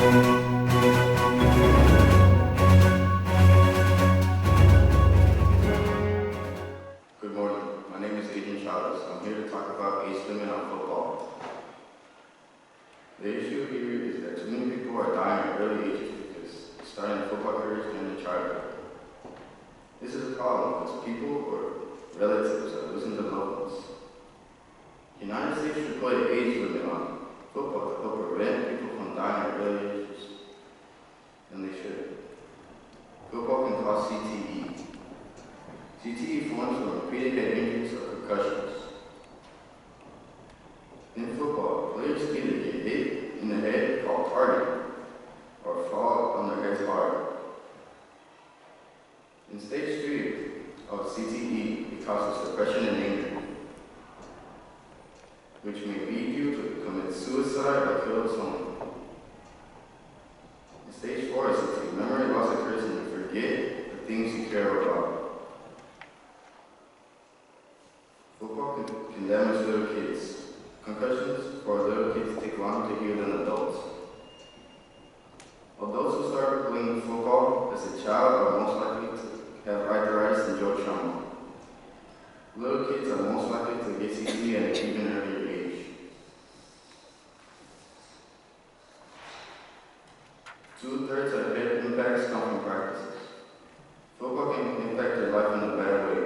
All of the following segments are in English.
Good morning. My name is Eberhart School. I'm here to talk about age limit on football. The issue here is that too many people are dying at early ages because starting football careers during their childhood. This is a problem because people or relatives are losing their loved ones. The United States should put an age limit on football to help prevent people from dying at early ages, and they should. Football can cause CTE. CTE forms from repeated head injuries or concussions. In football, players either get hit in the head called targeting or fall on their heads hard. In stage 3 of CTE, it causes depression and anger, which may lead you to commit suicide or kill someone. In stage 4 of CTE, memory loss occurs when you forget the things you care about. Football can damage little kids. Concussions for little kids take longer to heal than adults. Adults who start playing football as a child are most likely to have arthritis and joint trauma. Little kids are most likely to get CTE at an even earlier age. 2/3 of head impacts come from practices. Football can impact their life in a bad way.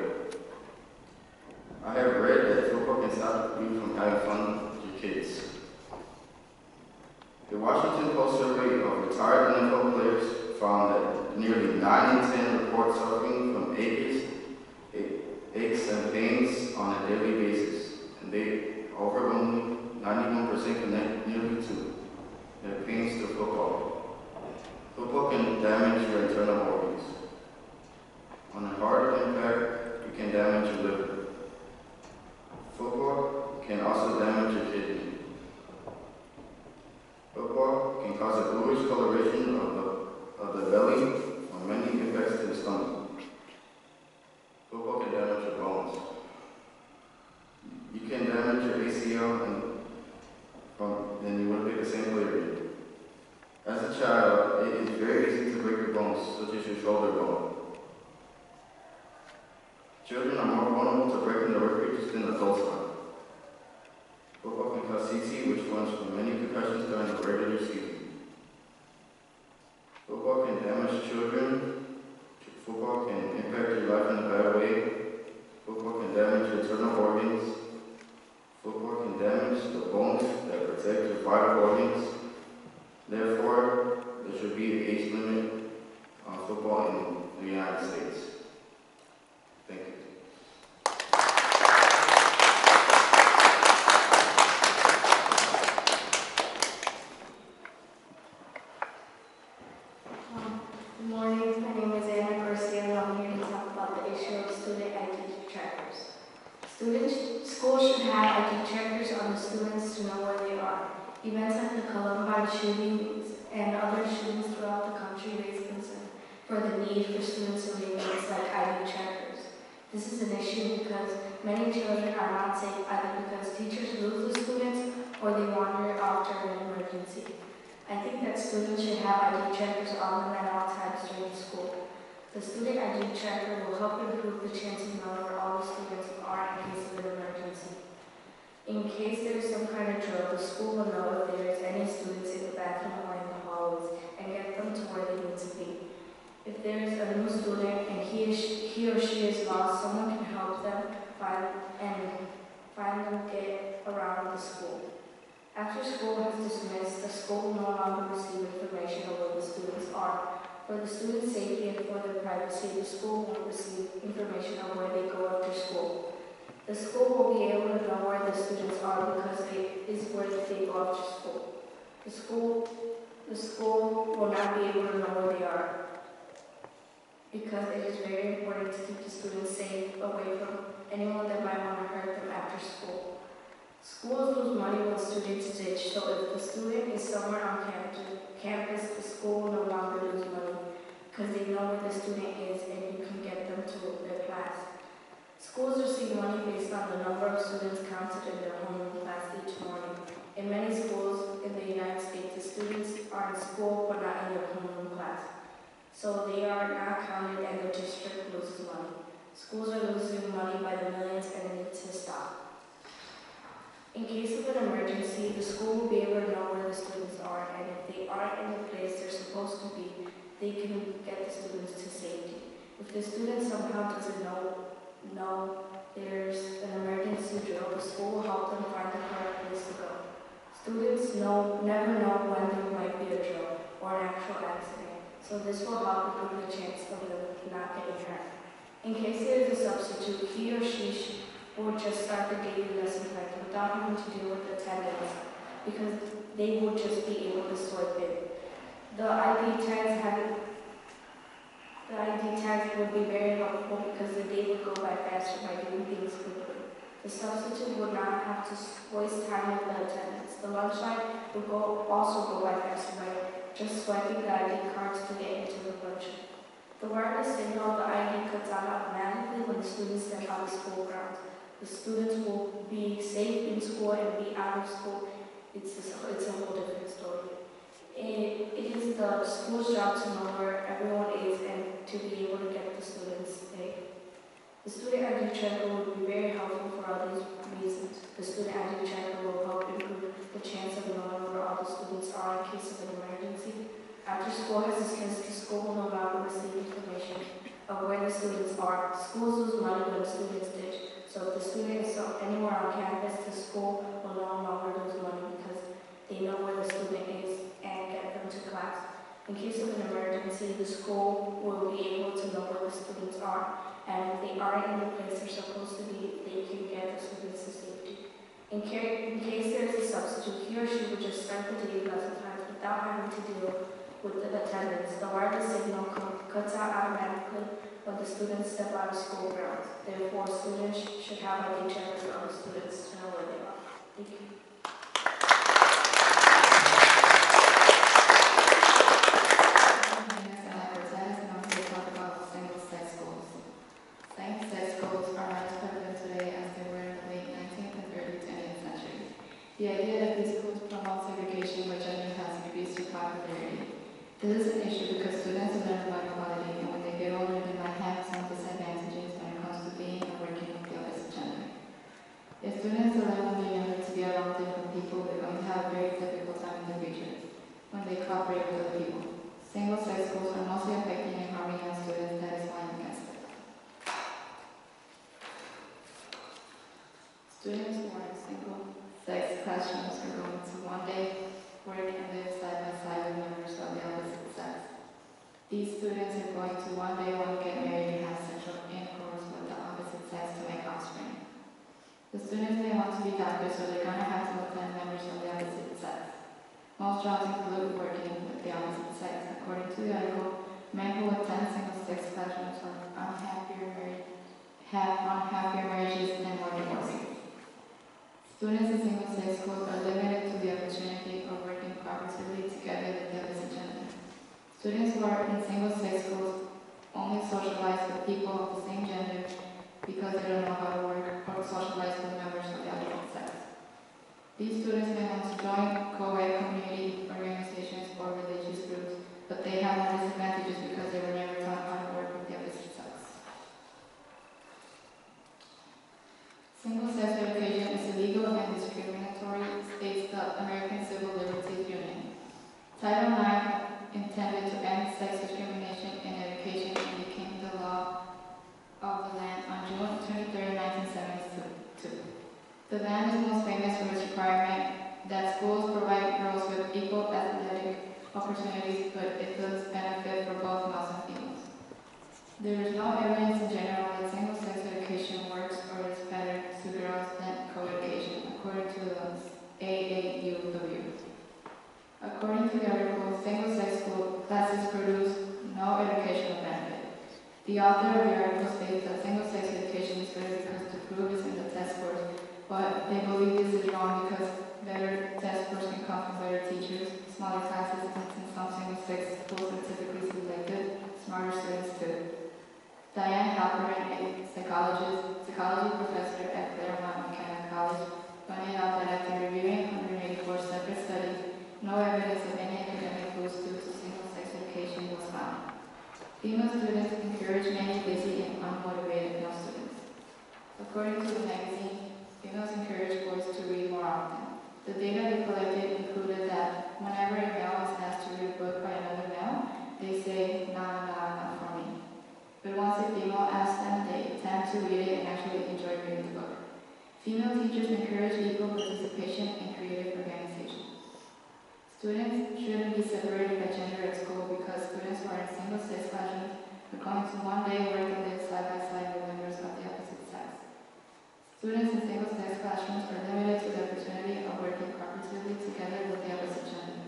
I have read that football can stop you from having fun with your kids. The Washington Post survey of retired NFL players found that nearly 9 in 10 report suffering from aches and pains on a daily basis, and they overwhelmingly 91% connect nearly to their pains to football. Football can damage your internal organs. On a hard impact, you can damage your liver. Football can also damage your kidney. Football can cause a bluish coloration of the belly or many impacts to the stomach. Football can damage your bones. You can damage your ACL and you wouldn't pick the same player again. As a child, it is very easy to break your bones, such as your shoulder bone. Children are more vulnerable to breaking their rib cage than adults are. Football can cause CTE, which runs from many concussions during the regular season. Football can damage children. Football can impact your life in a bad way. Football can damage your internal organs. Football can damage the bones that protect your vital organs. Therefore, there should be an age limit on football in the United States. Thank you. Good morning, my name is and I'm here to talk about the issue of student ID trackers. Schools should have ID trackers on the students to know where they are. Events like the Columbine shootings and other shootings throughout the country raise concern for the need for students to leave things like ID trackers. This is an issue because many children are not safe either because teachers lose the students or they wander off during an emergency. I think that students should have ID trackers on them at all times during school. The student ID tracker will help improve the chance of knowing where all the students are in case of an emergency. In case there is some kind of drill, the school will know if there is any students in the bathroom or in the hallways and get them to where they need to be. If there is a new student and he or she is lost, someone can help them find them get around the school. After school has dismissed, the school will no longer receive information on where the students are. For the students' safety and for their privacy, the school won't receive information on where they go after school. The school will be able to know where the students are because it is where they go after school. The school will not be able to know where they are because it is very important to keep the students safe away from anyone that might want to hurt them after school. Schools lose money when students ditch, so if the student is somewhere on campus, the school will no longer lose money because they know where the student is and you can get them to their class. Schools receive money based on the number of students counted in their homeroom class each morning. In many schools in the United States, the students are are in school but not in their homeroom class. So they are not counted and the district loses money. Schools are losing money by the millions and it needs to stop. In case of an emergency, the school will be able to know where the students are, and if they aren't in the place they're supposed to be, they can get the students to safety. If the student somehow doesn't know there's an emergency drill, the school will help them find the correct place to go. Students never know when there might be a drill or an actual accident, so this will help improve the chance of them not getting hurt. In case there is a substitute, he or she will just start the daily lesson plan without having to deal with attendance because they will just be able to swipe it. The ID tags would be very helpful because the day would go by faster by doing things quickly. The substitute would not have to waste time with the attendance. The lunch line would also go by faster by just swiping the ID cards to get into the lunchroom. The wireless signal of the ID cuts out automatically when the students step out of school grounds. The students will be safe in school and be out of school. It's a whole different story. It is the school's job to know where everyone is and to be able to get the students safe. The student ID tracker will be very helpful for all these reasons. The student ID tracker will help improve the chance of knowing where all the students are in case of an emergency. After school has dismissed, the school will no longer receive information of where the students are. Schools lose money when the students ditch. So if the student is anywhere on campus, the school will no longer lose money because they know where the student is and get them to class. In case of an emergency, the school will be able to know where the students are, and if they aren't in the place they're supposed to be, they can get the students to safety. In case there is a substitute, he or she will just start the daily lesson plans without having to deal with the attendance. The wireless signal cuts out automatically when the students step out of school grounds. Therefore, students should have ID checkers on the students to know where they are. Thank you. The idea that these schools promote segregation by gender has increased in popularity. This is an issue because students learn about equality, and when they get older, they might have some disadvantages when it comes to being and working with the opposite gender. If students learn when they're younger to be around different people, they're going to have a very difficult time in the future when they cooperate with other people. Single-sex schools are mostly affecting and harming young students. That is why I'm against it. Students who are in single-sex classrooms are going to one day work and live side by side with members of the opposite sex. These students are going to one day want to get married and have sexual intercourse with the opposite sex to make offspring. The students may want to be doctors, so they're going to have to attend members of the opposite sex. Most jobs include working with the opposite sex. According to the article, men who attend single-sex classrooms have unhappier marriages and more divorces. Students in single-sex schools are limited to the opportunity of working cooperatively together with the opposite gender. Students who are in single-sex schools only socialize with people of the same gender because they don't know how to work or socialize with members of the opposite sex. These students may want to join co-ed community organizations or religious groups, but they have more disadvantages because they were never taught how to work with the opposite sex. Single-sex education is illegal and discriminatory, states the American Civil Liberties Union. Title IX intended to end sex discrimination in education and became the law of the land on June 23, 1972. The land is most famous for its requirement that schools provide girls with equal athletic opportunities, but it does benefit for both males and females. There is no evidence in general that single-sex education works or is better to girls than co-education, according to the AAUW. According to the article, single-sex school classes produce no educational benefit. The author of the article states that single-sex education is better because the proof is in the test scores, but they believe this is wrong because better test scores can come from better teachers, smaller classes, and since some single-sex schools are typically selected, smarter students too. Diane Halperin, a psychology professor at Claremont McKenna College, pointed out that after reviewing 184 separate studies, no evidence of any academic Female students encourage many busy and unmotivated male students. According to the magazine, females encourage boys to read more often. The data they collected included that whenever a male is asked to read a book by another male, they say, nah, not for me. But once a female asks them, they tend to read it and actually enjoy reading the book. Female teachers encourage equal participation in creative organizations. Students shouldn't be separated by gender at school because students who are in single-sex classrooms are going to one day work and live side by side with members of the opposite sex. Students in single-sex classrooms are limited to the opportunity of working cooperatively together with the opposite gender.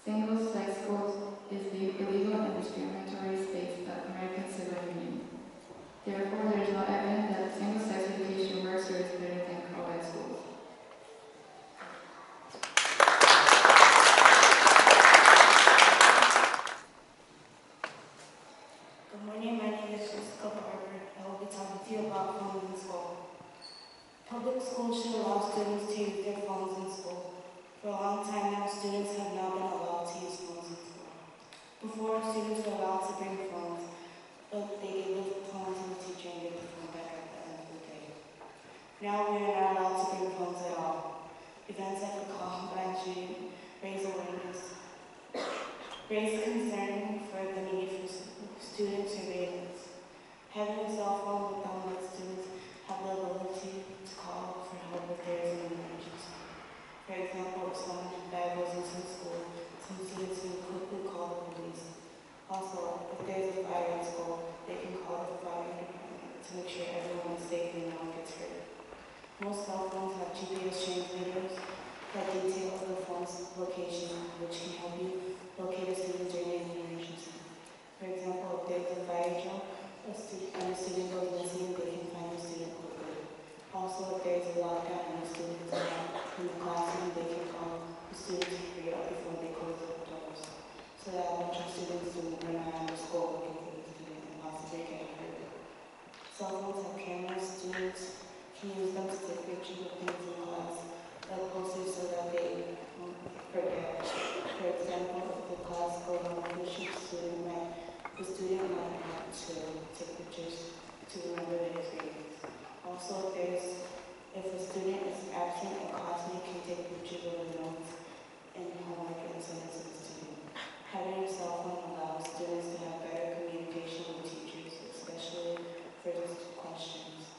Single-sex schools is illegal and discriminatory, states the American Civil Union. Therefore, there is no evidence that single-sex education works or is better than co-ed schools. Good morning, my name is Jessica Barber. I will be talking to you about phones in school. Public schools should allow students to use their phones in school. For a long time now, students have not been allowed to use phones in school. Before, students were allowed to bring phones, but they gave the phone to the teacher and gave the phone back at the end of the day. Now we are not allowed to bring phones at all. Events like the Columbine shooting raise awareness, raise concern for the need for student surveillance. Having a cell phone with them lets students have the ability to call for help if there is an emergency. For example, if someone bad goes into school, some students can quickly call the police. Also, if there is a fire at school, they can call the fire department to make sure everyone is safe and no one gets hurt. Most cell phones have GPS transmitters that detail the phone's location, which can help you locate a student during an emergency. For example, if there is a fire drill and a student goes missing, they can find the student quickly. Also, if there is a lockdown and a student is out in the classroom, they can call the student to hurry up before they close the doors, so that a bunch of students don't run around the school looking for the student and possibly get hurt. Cell phones have cameras. Students can use them to take pictures of things in class, like posters, so that they won't forget. For example, if the class goes on a cruise ship, the student might have to take pictures to remember his grades. Also, if a student is absent, a classmate can take pictures of the notes and homework and send it to the student. Having a cell phone allows students to have better communication with teachers, especially for questions.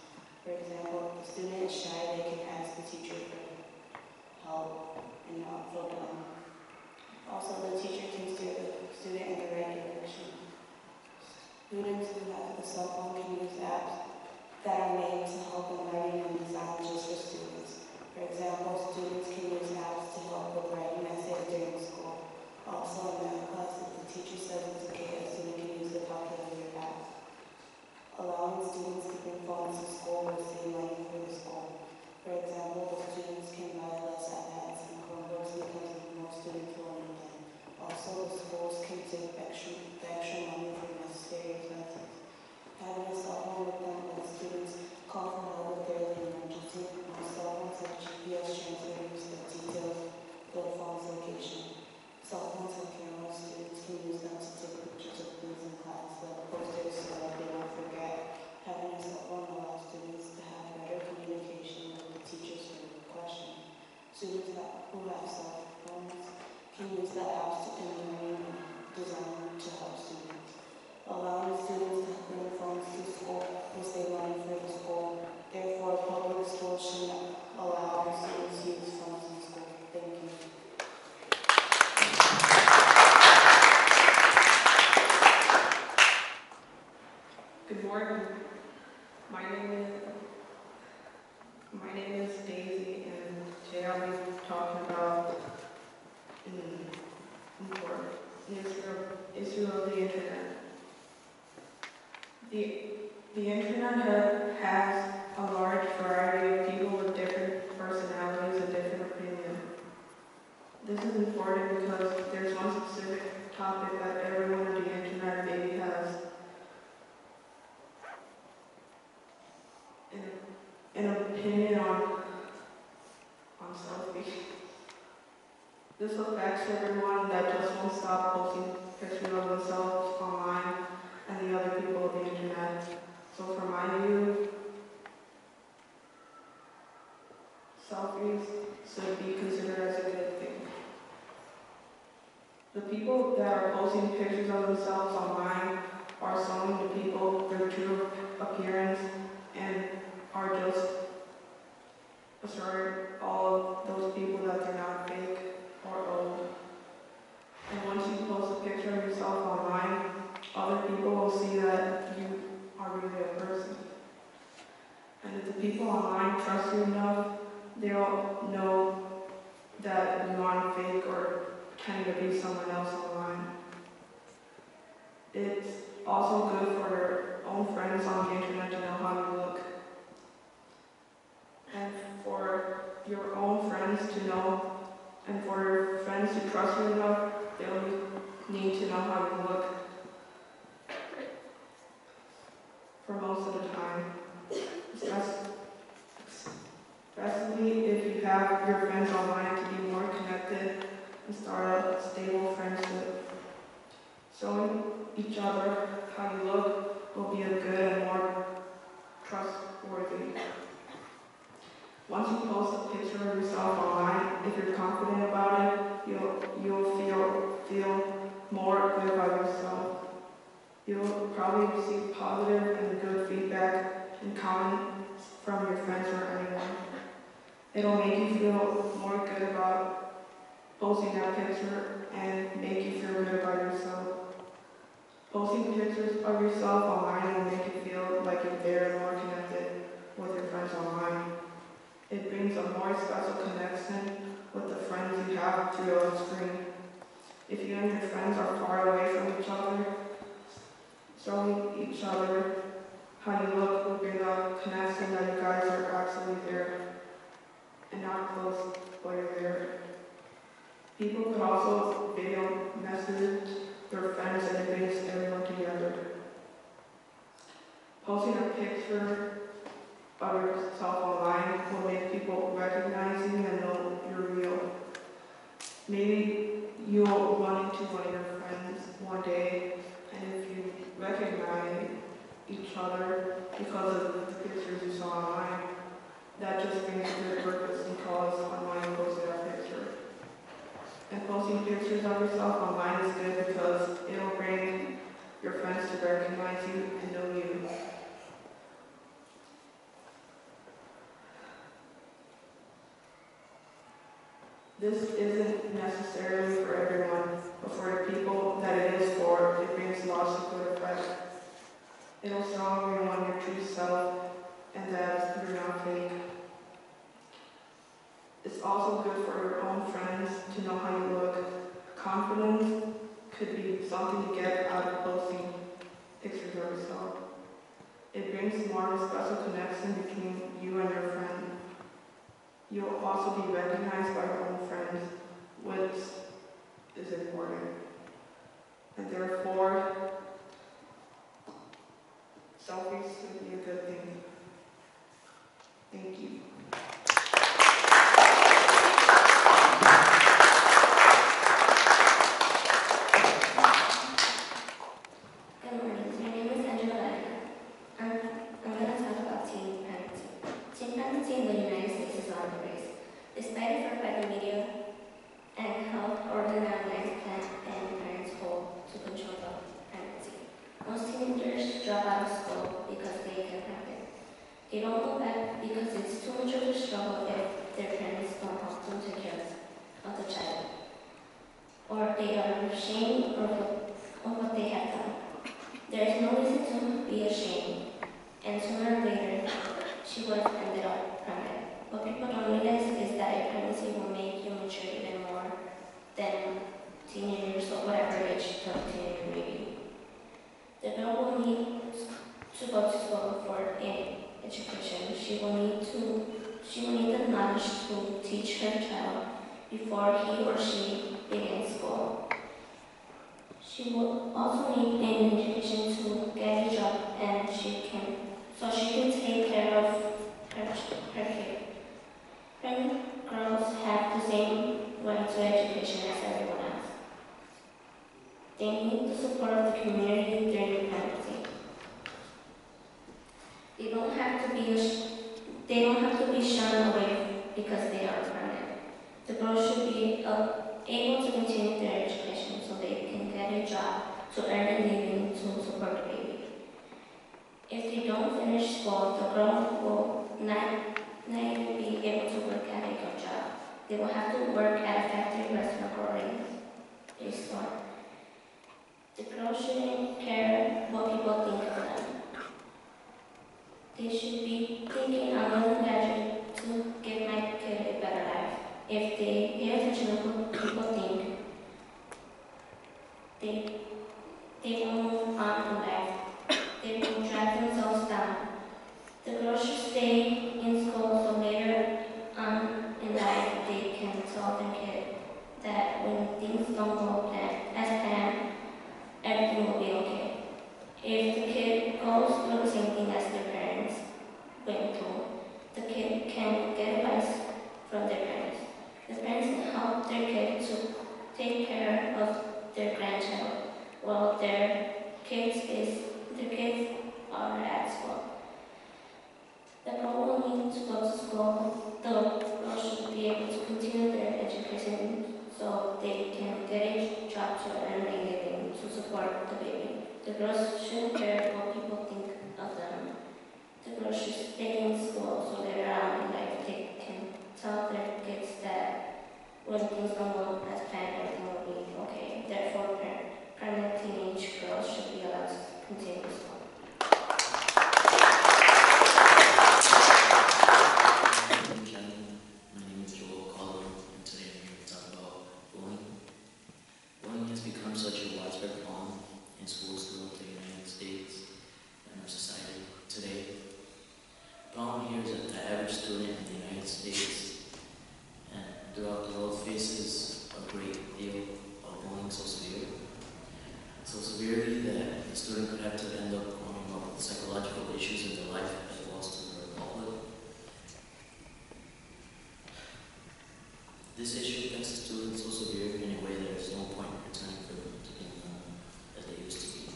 For example, if a student is shy, they can ask the teacher for help and not feel dumb. Also, the teacher can steer the student in the right direction. Students who have a cell phone can use apps that are made to help in learning and designed just for students. For example, students can use apps to help with writing essays during school. Also, in math class, if the teacher says it's okay, a student can use the calculator app. Allowing students to bring phones to school will save money for the school. For example, the students can buy less iPads and Chromebooks because more students will need them. Also, the schools can take extra money for necessary expenses. Having a cell phone with them lets students call for help if there is an emergency. Most cell phones have GPS transmitters that detail the phone's location. Cell phones have cameras. Students can use them to take pictures of things in class, like posters, so that they won't forget. Having a cell phone allows students to have better communication with the teachers for questions. Students who have cell phones can use the apps in learning designed to help students. Allowing students to bring phones to school will save money for the school. Therefore, public schools should allow students to use phones in school. Thank you. Good morning. My name is Daisy, and today I'll be talking about issue of the internet. The internet has a large variety of people with different personalities and different opinions. This is important because there's one specific topic that everyone on the internet maybe has an opinion on selfie. This affects everyone that just won't stop posting pictures of themselves online People that are posting pictures of themselves online are showing the people their true appearance and are just assuring all of those people that they're not fake or old. And once you post a picture of yourself online, other people will see that you are really a person. And if the people online trust you enough, they'll know that you aren't fake or pretending to be someone else online. It's also good for your own friends on the internet to know how you look. And for your own friends to know, and for your friends to trust you enough, they'll need to know how you look for most of the time. Especially if you have your friends online to be more connected and start a stable friendship. Showing each other how you look will be a good and more trustworthy. Once you post a picture of yourself online, if you're confident about it, you'll feel more good about yourself. You'll probably receive positive and good feedback and comments from your friends or anyone. It'll make you feel more good about posting that picture and make you feel good about yourself. Posting pictures of yourself online will make you feel like you're there and more connected with your friends online. It brings a more special connection with the friends you have through on screen. If you and your friends are far away from each other, showing each other how you look will bring a connection that you guys are actually there and not close, but you're there. People could also video message their friends and it brings everyone together. Posting a picture of yourself online will make people recognize you and know you're real. Maybe you'll run into one of your friends one day, and if you recognize each other because of the pictures you saw online, that just brings a good purpose and cause on why you posted that picture. And posting pictures of yourself online is good because it'll bring your friends to recognize you and know you. This isn't necessarily for everyone, but for the people that it is for, it brings lots of good effects. It'll show everyone your true self and that you're not fake. It's also good for your own friends to know how you look. Confidence could be something you get out of posting pictures of yourself. It brings more of a special connection between you and your friend. You'll also be recognized by your own friends, which is important. And therefore, selfies should be a good thing. Thank you. Good morning. My name is Angela. I'm going to talk about teen pregnancy. Teen pregnancy in the United States is on the rise. Despite effort by the media and health organized and parents hold to control the pregnancy, most teenagers drop out of school because they get pregnant. They don't go back because it's too much of a struggle if their parents don't help them take care of the child, or they are ashamed of what they have done. There is no reason to be ashamed, and sooner or later, she would have ended up pregnant. What people don't realize is that a pregnancy will make you mature even more than teenagers or whatever age the teenager may be. The girl will need to go to school for an education. She will need the knowledge to teach her child before he or she begins school. She will also need an education to get a job and so she can take care of her kid. Pregnant girls have the same right to education as everyone else. They need the support of the community during pregnancy. They don't have to be shunned away because they are pregnant. The girl should be a able to continue their education so they can get a job to earn a living to support the baby. If they don't finish school, the girl will not even be able to work at a good job. They will have to work at a factory, restaurant, or a store. The girl shouldn't care what people think of them. They should be thinking, I'm going to graduate to give my kid a better life. If they pay attention to what people think, they will move on in life. They will drag themselves down. The girls should stay in school so later on in life they can tell their kid that when things don't go as planned, everything will be okay. If the kid goes through the same thing as their parents went through, the kid can get advice from their parents. The parents can help their kid to take care of their grandchild while their kids are at school. The girl will need to go to school. The girl should be able to continue their education so they can get a job to earn a living to support the baby. The girls shouldn't care what people think of them. The girls should stay in school so later on in life they can tell their kids that when things don't go as planned, everything will be okay. Therefore, pregnant teenage girls should be allowed to continue school. Such a widespread problem in schools throughout the United States and our society today. The problem here is that the average student in the United States and throughout the world faces a great deal of bullying so severely that the student could have to end up growing up with psychological issues in their life as well as to their adulthood. This issue affects the student so severely in a way that there's no point in returning for them to being normal as they used to be in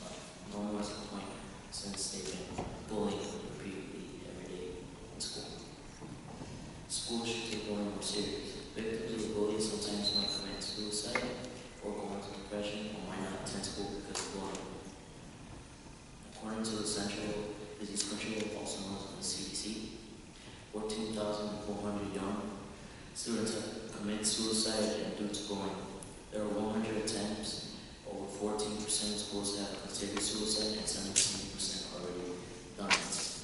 life. Normal is the point since they've been bullied repeatedly every day in school. Schools should take bullying more serious. Victims of bullying sometimes might commit suicide or go into depression or might not attend school because of bullying. According to the Central Disease Control, also known as the CDC, 14,400 young students have committed suicide due to bullying. There are 100 attempts. Over 14% of schools have considered suicide and 17% already done it,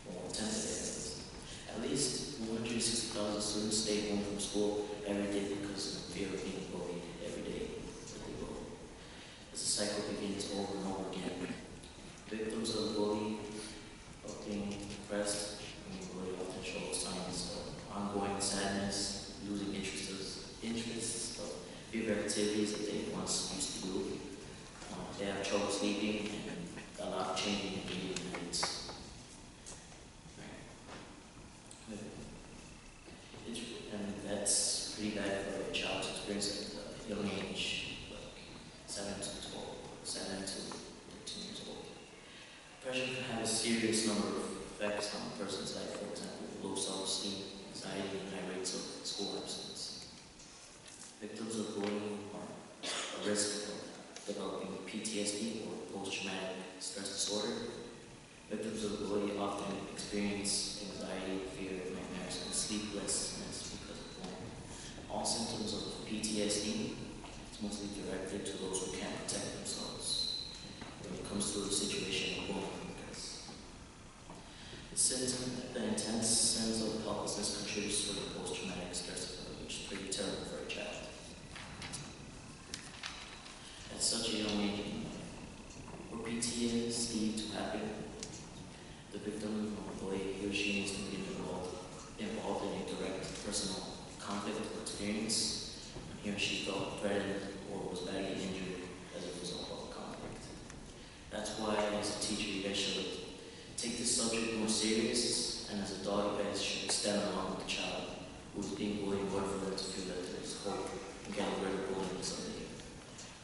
or attempted it. At least 160,000 students stay home from school every day because of fear of being bullied every day that they go. As the cycle begins over and over again, victims of the bully, of being depressed, and bully often show signs of ongoing sadness, losing interests of favorite activities that they once used to do. They have trouble sleeping and a lot of changing in eating habits. And that's pretty bad for a child to experience at a young age, like 7 to 13 years old. Depression can have a serious number of effects on a person's life, for example, low self-esteem, anxiety, and high rates of school absence. Victims of bullying are at risk of developing PTSD or post-traumatic stress disorder. Victims of bullying often experience anxiety, fear, nightmares, and sleeplessness because of bullying. All symptoms of PTSD is mostly directed to those who can't protect themselves when it comes to a situation of bullying. The intense sense of helplessness contributes to the post-traumatic stress disorder, which is pretty terrible for a child. At such a young age, for PTSD to happen, the victim of bullying, he or she needs to be involved in a direct personal conflict or experience, and he or she felt threatened or was badly injured as a result of the conflict. That's why, as a teacher, you guys should take this subject more serious, and as a adult, you guys should stand along with the child who's being bullied in order for them to feel that there's hope and getting rid of bullying someday.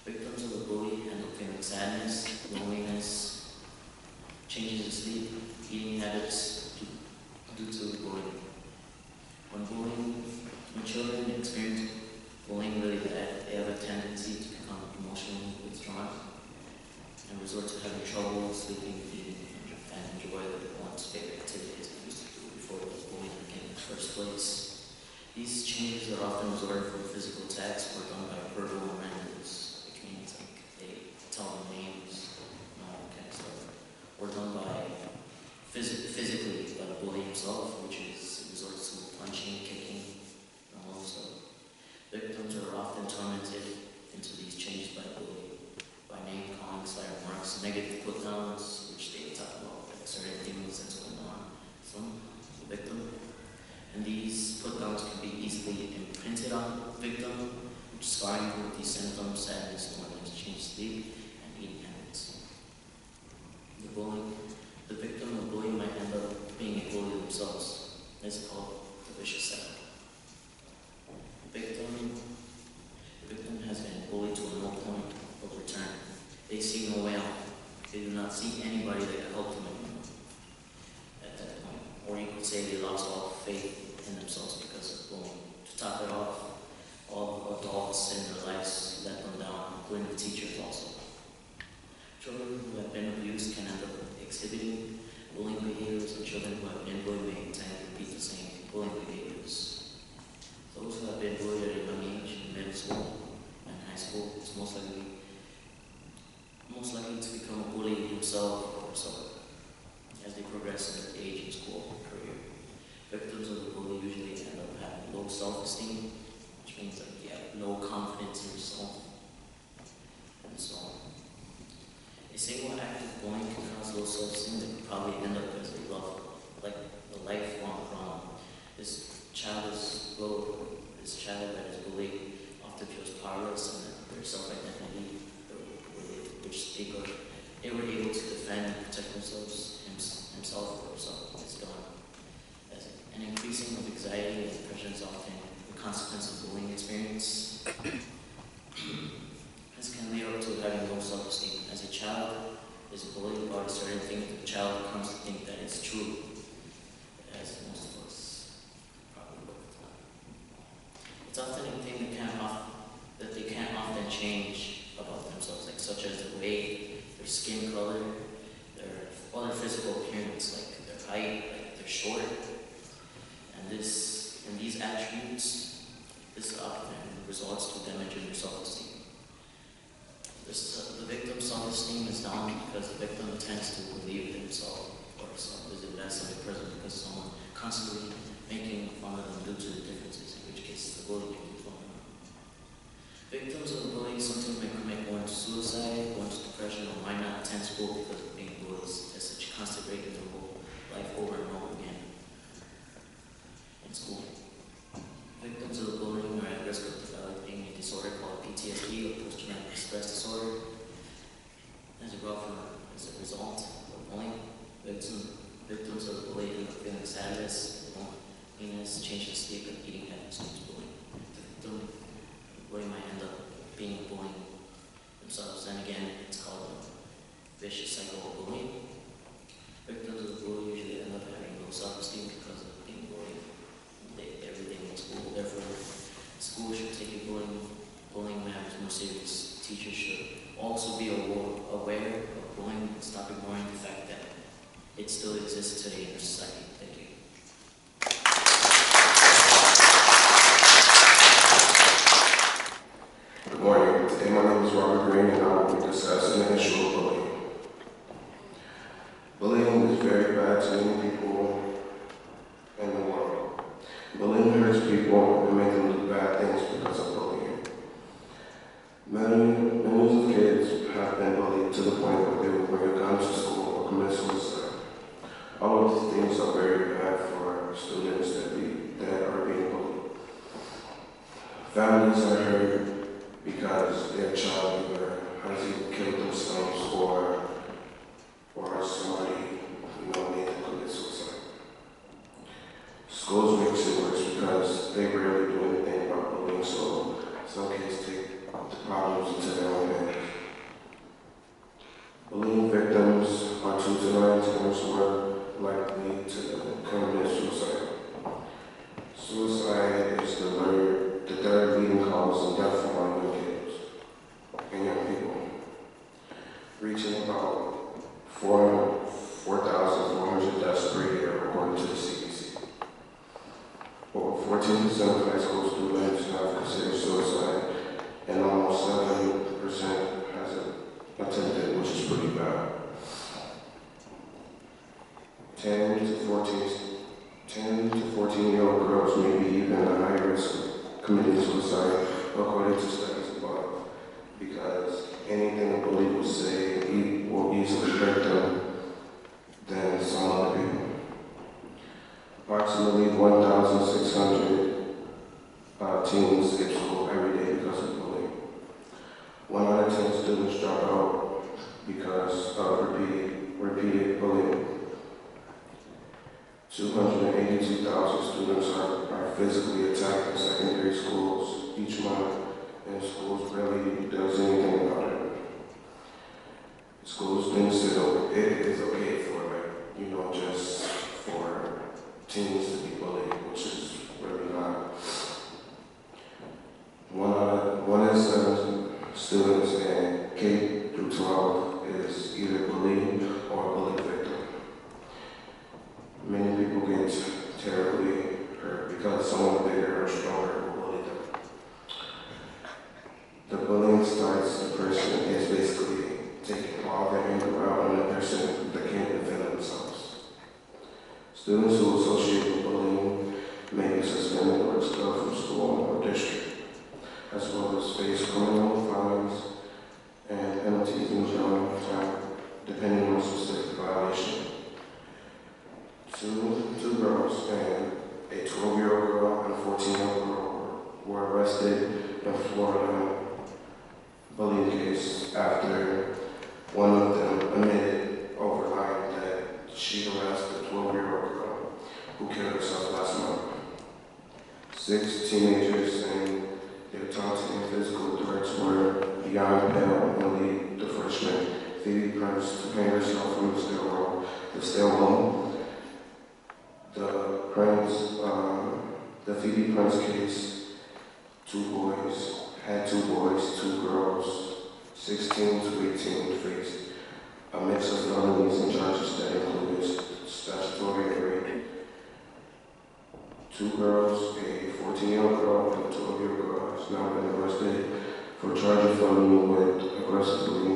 Victims of the bully end up feeling sadness, loneliness, changes in sleep, eating habits due to bullying. When children experience bullying negative put downs, which they talk about like certain things that's going on from the victim. And these put downs can be easily imprinted on the victim, which scarring with these symptoms, sadness, loneliness, change sleep, and eating habits. The victim of bullying might end up being a bully themselves. It's called the vicious cycle. The victim has been bullied to no point of return. They see no way out. They do not see anybody that can help them anymore at that point. Or you could say they lost all faith in themselves because of bullying. To top it off, all adults in their lives let them down, including the teachers also. Children who have been abused can end up exhibiting bullying behaviors, and children who have been bullied may tend to repeat the same bullying behaviors. Those who have been bullied at a young age in middle school and high school is most likely to become a bully himself or herself as they progress in their age in school and career. Victims of the bully usually end up having low self-esteem, which means that they have no confidence in yourself, and so on. A single act of bullying can cause low self-esteem that could probably end up as a lifelong problem. This child that is bullied often feels powerless, and that their self-identity, which they were able to defend and protect themselves, himself or herself, is gone. As an increasing of anxiety and depression is often the consequence of bullying experience. This can lead up to having low self-esteem. As a child is bullied about a certain thing, the child comes to think that it's true, as most of us probably would have thought. It's often a thing that they can't often change about themselves, like such as the weight, their skin color, their other physical appearance, like their height, like they're short, and these attributes, this often results to damage in their self-esteem. The victim's self-esteem is down because the victim tends to believe himself or herself is the best of the person because someone constantly making fun of them due to the differences, in which case the bully can be fun of them. Victims of the bullying sometimes may commit going to suicide, going to depression, or might not attend school because of being bullied as such constant breaking their whole life over and over again in school. Victims of the bullying are at risk of developing a disorder called PTSD, or post-traumatic stress disorder. As a result of bullying, victims of the bullying end up feeling sadness, loneliness, change in sleep, and eating habits due to bullying. The victim of bullying might end up being bullying themselves, and again, it's called a vicious cycle of bullying. Victims of the bully usually end up having low self-esteem because of being bullied. Everything in school. Therefore, school should take bullying matters more serious. Teachers should also be aware of bullying and stop ignoring the fact that it still exists today in our society. Thank you. Good morning. Today my name is Robert Green and I will be discussing the issue of bullying. Bullying is very bad to many people in the world. Bullying hurts people and makes them do bad things because of bullying. Millions of kids have been bullied to the point where they will bring a gun to school or commit suicide. All of these things are very bad for students that are being bullied. Families are hurt because their child either has either killed themselves or somebody made them commit suicide. Schools makes it worse because they rarely do anything about bullying, so some kids take the problems into their own hands. Bullying victims are 2 to 9 times more likely to commit suicide. Suicide is the third leading cause of death among young kids and young people, reaching about 4,400 deaths per year according to the CDC. Over 14% of high school students have considered suicide, and almost 7% has attempted, which is pretty bad. 10 to 14-year-old girls may be even at high risk of committing suicide, according to studies above, because anything a bully will say will students drop out because of repeated bullying. 282,000 students are physically attacked in secondary schools each month, and schools rarely does anything about it. Schools think that it is okay for, just for teens to be bullied, which is really not. One in 7 students in K through 12 is either bullied or a bully victim. Many people get terribly hurt because someone bigger or stronger will bully them. The bullying starts, the person is basically taking all their anger out on the person that can't defend themselves. Students who associate with bullying may be suspended or expelled from school or district, as well as face criminal fines and penalties in jail time, depending on specific violation. Two girls and a 12-year-old girl and a 14-year-old girl were arrested in Florida bullying case after one of them admitted over lying that she harassed a 12-year-old girl who killed herself last month. 6 teenagers and their taunting and physical threats were beyond pale and lead the freshman Phoebe Prince to hang herself from the stairwell. The Phoebe Prince case, 2 boys, 2 girls, 16 to 18 faced a mix of felonies and charges that included statutory rape. 2 girls, a 14-year-old girl and a 12-year-old girl, has now been arrested for charging felony with aggressively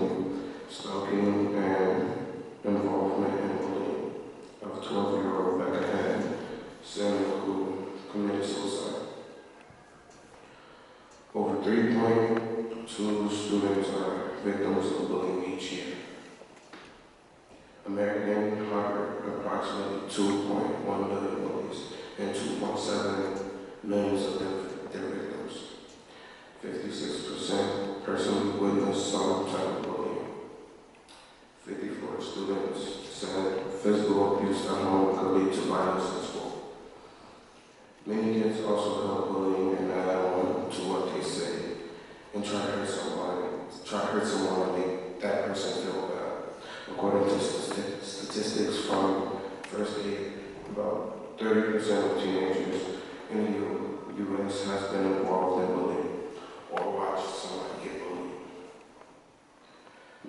stalking and involvement in bullying of 12-year-old Becca Samuel, who committed suicide. Over 3.2 students are victims of bullying each year. American harbor approximately 2.1 million bullies and 2.7 million of their victims. 56% personally witnessed some type of bullying. 54 students said physical abuse at home could lead to violence in school. Many kids also felt bullying and add on to what they say and try to hurt someone and make that person feel bad. According to statistics from First Aid, about 30% of teenagers in the U.S. has been involved in bullying or watched somebody get bullied.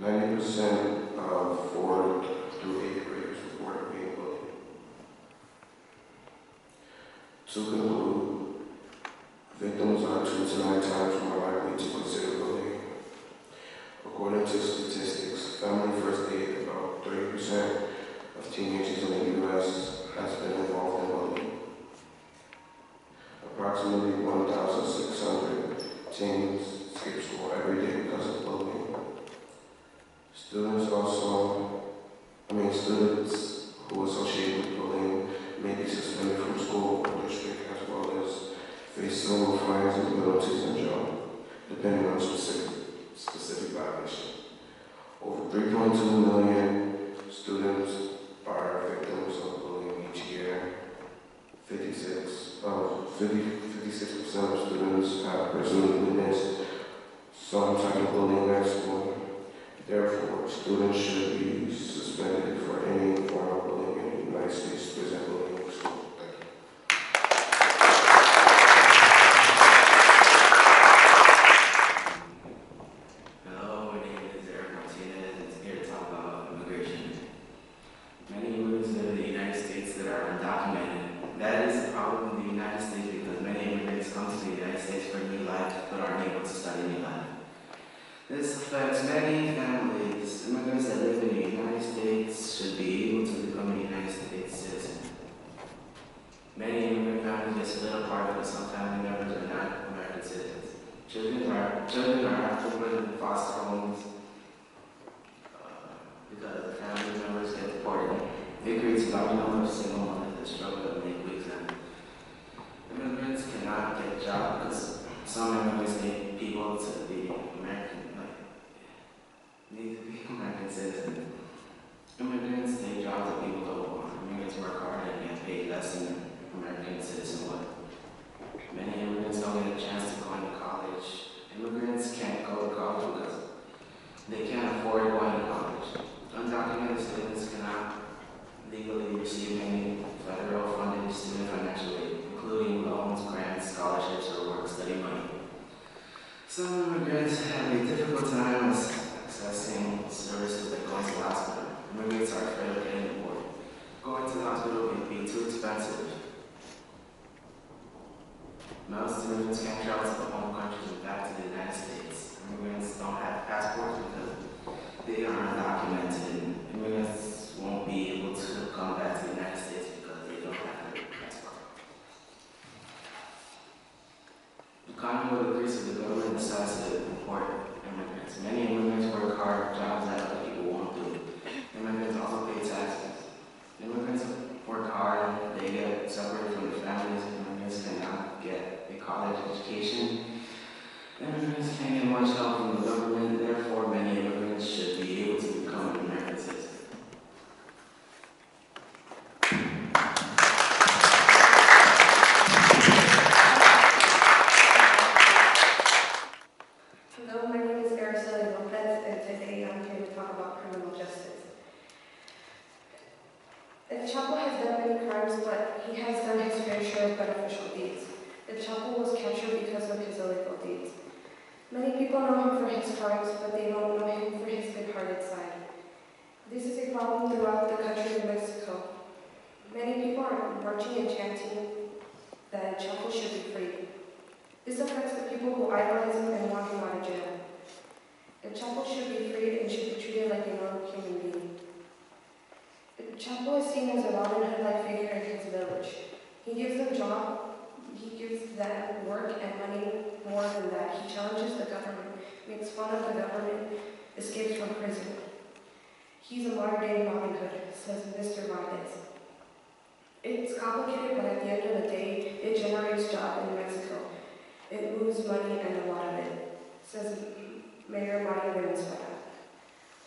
90% of 4th through 8th graders report being bullied. To conclude, victims are 2 to 9 times more likely to consider bullying. According to statistics, Family First Aid, about 30% of teenagers in the U.S. has been involved in bullying. Approximately 1,600 teens skip school every day because of bullying. Students who associate with bullying may be suspended from school or district, as well as face civil fines and penalties in jail, depending on specific violation. Over 3.2 million students are victims of bullying each year. 56% of students have personally witnessed some type of bullying at school. Therefore, students should be suspended for any form of bullying in the United States to present bullying in school. Hello, my name is Eberhart School, and I'm here to talk about immigration. Many immigrants live in the United States that are undocumented. That is a problem in the United States because many immigrants come to the United States for new life but aren't able to start a new life. This affects many families. Immigrants that live in the United States should be able to become a United States citizen. Many immigrant families get split apart because some family members are not American citizens. Children are often put in foster homes because the family members get deported. It creates a large number of single mothers that struggle to make weeks end. Immigrants cannot get jobs because some immigrants need people to be American. about criminal justice. El Chapo has done many crimes, but he has done his fair share of beneficial deeds. El Chapo was captured because of his illegal deeds. Many people know him for his crimes, but they don't know him for his good-hearted side. This is a problem throughout the country of Mexico. Many people are marching and chanting that El Chapo should be freed. This affects the people who idolize him and want him out of jail. El Chapo should be freed and should be treated like a normal human being. El Chapo is seen as a Robin Hood-like figure in his village. He gives them work and money. More than that, he challenges the government, makes fun of the government, escapes from prison. He's a modern-day Robin Hood, says Mr. Valdez. It's complicated, but at the end of the day, it generates jobs in Mexico. It moves money and a lot of it, says Mayor Mario Venezuela.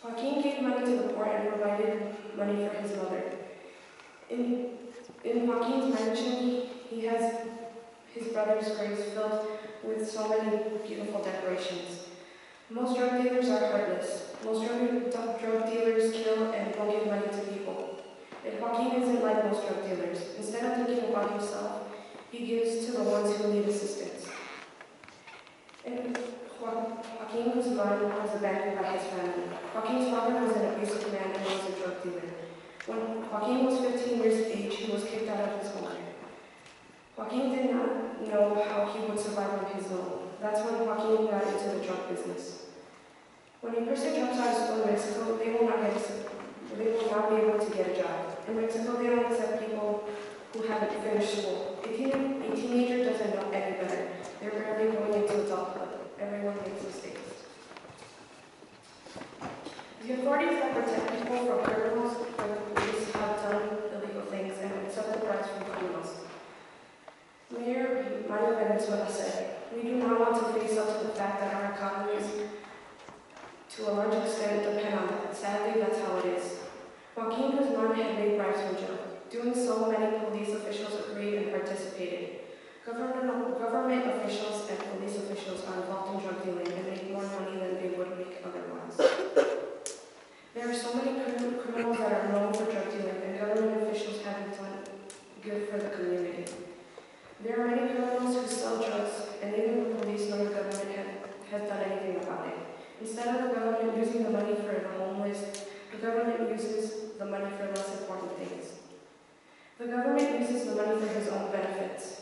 Joaquin gave money to the poor and provided money for his mother. In Joaquin's mansion, he has his brother's graves filled with so many beautiful decorations. Most drug dealers are heartless. Most drug dealers kill and don't give money to people. And Joaquin isn't like most drug dealers. Instead of thinking about himself, he gives to the ones who need assistance. And Joaquin Guzman was abandoned by his family. Joaquin's father was an abusive man and was a drug dealer. When Joaquin was 15 years of age, he was kicked out of his home. Joaquin did not know how he would survive on his own. That's when Joaquin got into the drug business. When a person drops out of school in Mexico, they will not be able to get a job. In Mexico, they don't accept people who haven't finished school. A teenager doesn't know any better. They're barely going into adulthood. Everyone makes mistakes. The authorities that protect people from criminals or the police have done illegal things and accept the price from criminals. Mayor Mario Venezuela said, "We do not want to face up to the fact that our economies, to a large extent, depend on that. Sadly, that's how it is." Joaquin Guzman had made bribes from jail. Doing so, many police officials agreed and participated. Government officials and police officials are involved in drug dealing and make more money than they would make otherwise. There are so many criminals that are known for drug dealing, and government officials haven't done good for the community. There are many criminals who sell drugs, and neither the police nor the government has done anything about it. Instead of the government using the money for the homeless, the government uses the money for less important things. The government uses the money for his own benefits.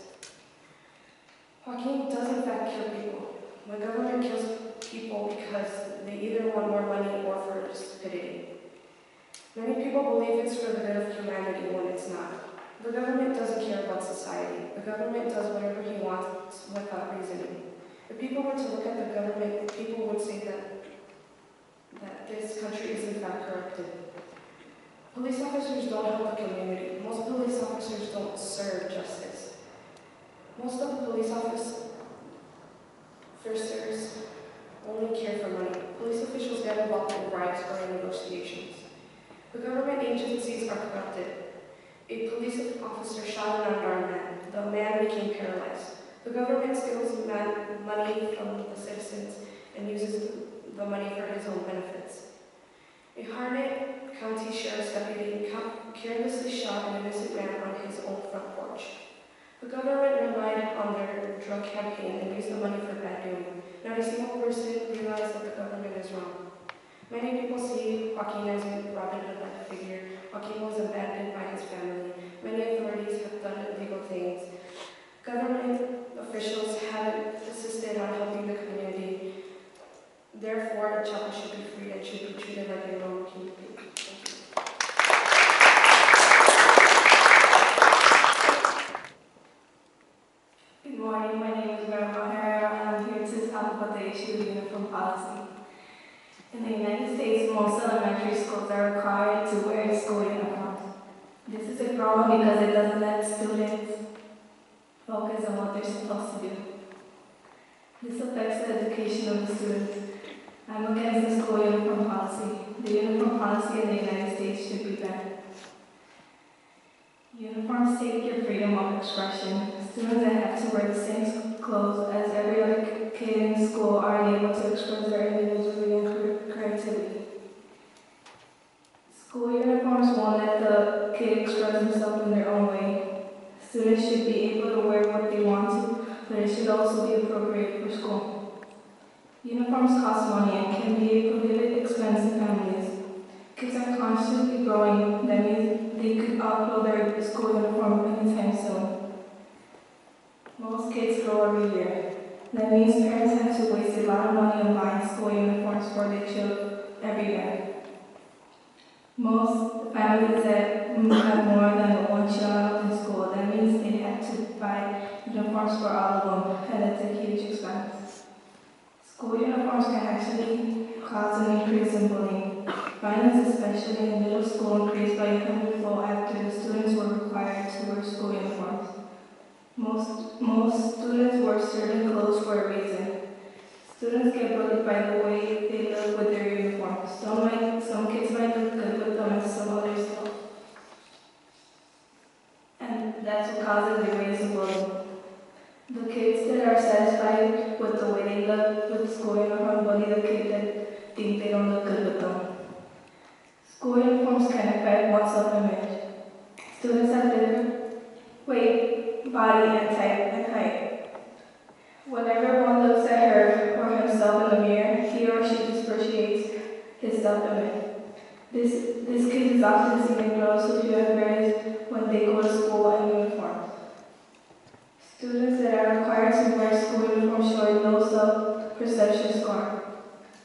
Joaquin does in fact kill people. The government kills people because they either want more money or for stupidity. Many people believe it's for the good of humanity when it's not. The government doesn't care about society. The government does whatever he wants without reasoning. If people were to look at the government, people would say that this country is in fact corrupted. Police officers don't help the community. Most police officers don't serve justice. Most of the police officers only care for money. Police officials get involved in bribes or in negotiations. The government agencies are corrupted. A police officer shot an unarmed man. The man became paralyzed. The government steals money from the citizens and uses the money for his own benefits. A Harnett County Sheriff's deputy carelessly shot an innocent man on his own front porch. The government relied on their drug campaign and used the money for bad doing. Not a single person realized that the government is wrong. Many people see Joaquin as a Robin Hood-like figure. Joaquin was abandoned by his family. Many authorities have done illegal things. Government officials haven't assisted on helping the community. Therefore, the Chapo should be freed and should be treated like a normal human being. Good morning, my name is Eberhart, and I'm here to talk about the issue of uniform policy. In the United States, most elementary schools are required to wear school uniforms. This is a problem because it doesn't let students focus on what they're supposed to do. This affects the education of the students. I'm against the school uniform policy. The uniform policy in the United States should be banned. Uniforms take your freedom of expression. Students that have to wear the same clothes as every other kid in school are unable to express their individuality and creativity. kid express themselves in their own way. Students should be able to wear what they want to, but it should also be appropriate for school. Uniforms cost money and can be a prohibitive expense in families. Kids are constantly growing, that means they could outgrow their school uniform anytime soon. Most kids grow every year. That means parents have to waste a lot of money on buying school uniforms for their children every year. Most families that have more than one child in school, that means they have to buy uniforms for all of them, and that's a huge expense. School uniforms can actually cause an increase in bullying. Violence, especially in middle school, increased by a hundredfold after the students were required to wear school uniforms. Most students wear certain clothes for a reason. Students get bullied by the way they look with their uniforms. Some kids might look good with them and some others don't. And that's what causes the greatest bullying. The kids that are satisfied with the way they look with school uniform bully the kids that think they don't look good with them. School uniforms can affect one's self-image. Students have different weight, body, and type, and height. Whenever one looks at her or himself in the mirror, he or she depreciates his self-image. This case is often seen in girls who feel embarrassed when they go to school in uniform. Students that are required to wear school uniforms show a low self-perception score,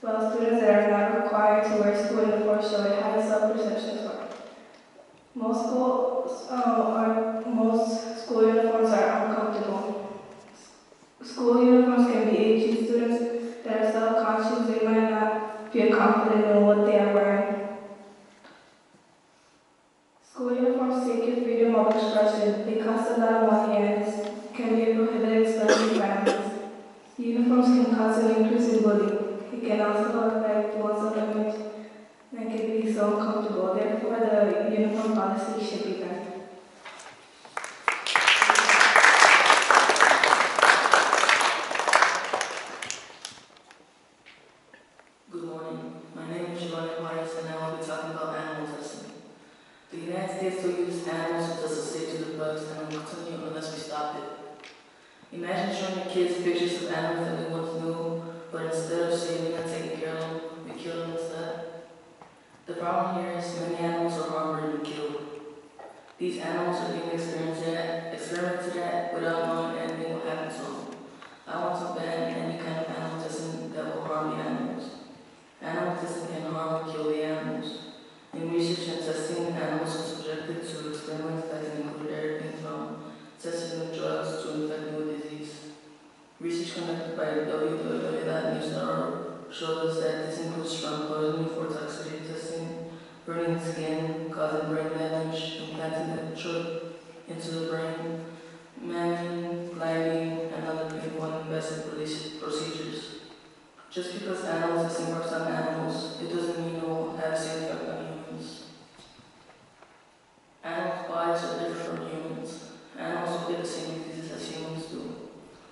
while students that are not required to wear school uniforms show a high self-perception score. Most school uniforms are uncomfortable. School uniforms can be itchy. Students that are self-conscious, they might not feel confident in what they are wearing. School uniforms take your freedom of expression. They cost a lot of money and can be a prohibitive expense in families. Uniforms can cause an increase in bullying. It can also affect one's self-image and can be so uncomfortable. Therefore, the uniform policy should be banned. Good morning. My name is Giovanni Juarez, and I will be talking about animal testing. The United States still uses animals as a safety to the bugs, and will continue unless we stop it. Imagine showing your kids pictures of animals that we once knew, but instead of saving and taking care of them, we kill them instead. The problem here is many animals are harmed and killed. These animals are being experimented at without knowing anything will happen to them. I want to ban any kind of animal testing that will harm the animals. Animal testing can harm or kill the animals. In research and testing, animals are subjected to experiments that can include everything from testing new drugs to infect new disease. Research conducted by www.news.org showed us that this includes strong poisoning for toxicity testing, burning skin, causing brain damage, implanting the chip into the brain, mamming, blinding, and other painful and invasive procedures. Just because animal testing works on animals, it doesn't mean it won't have the same effect on humans. Animals' bodies are different from humans. Animals don't get the same diseases as humans do.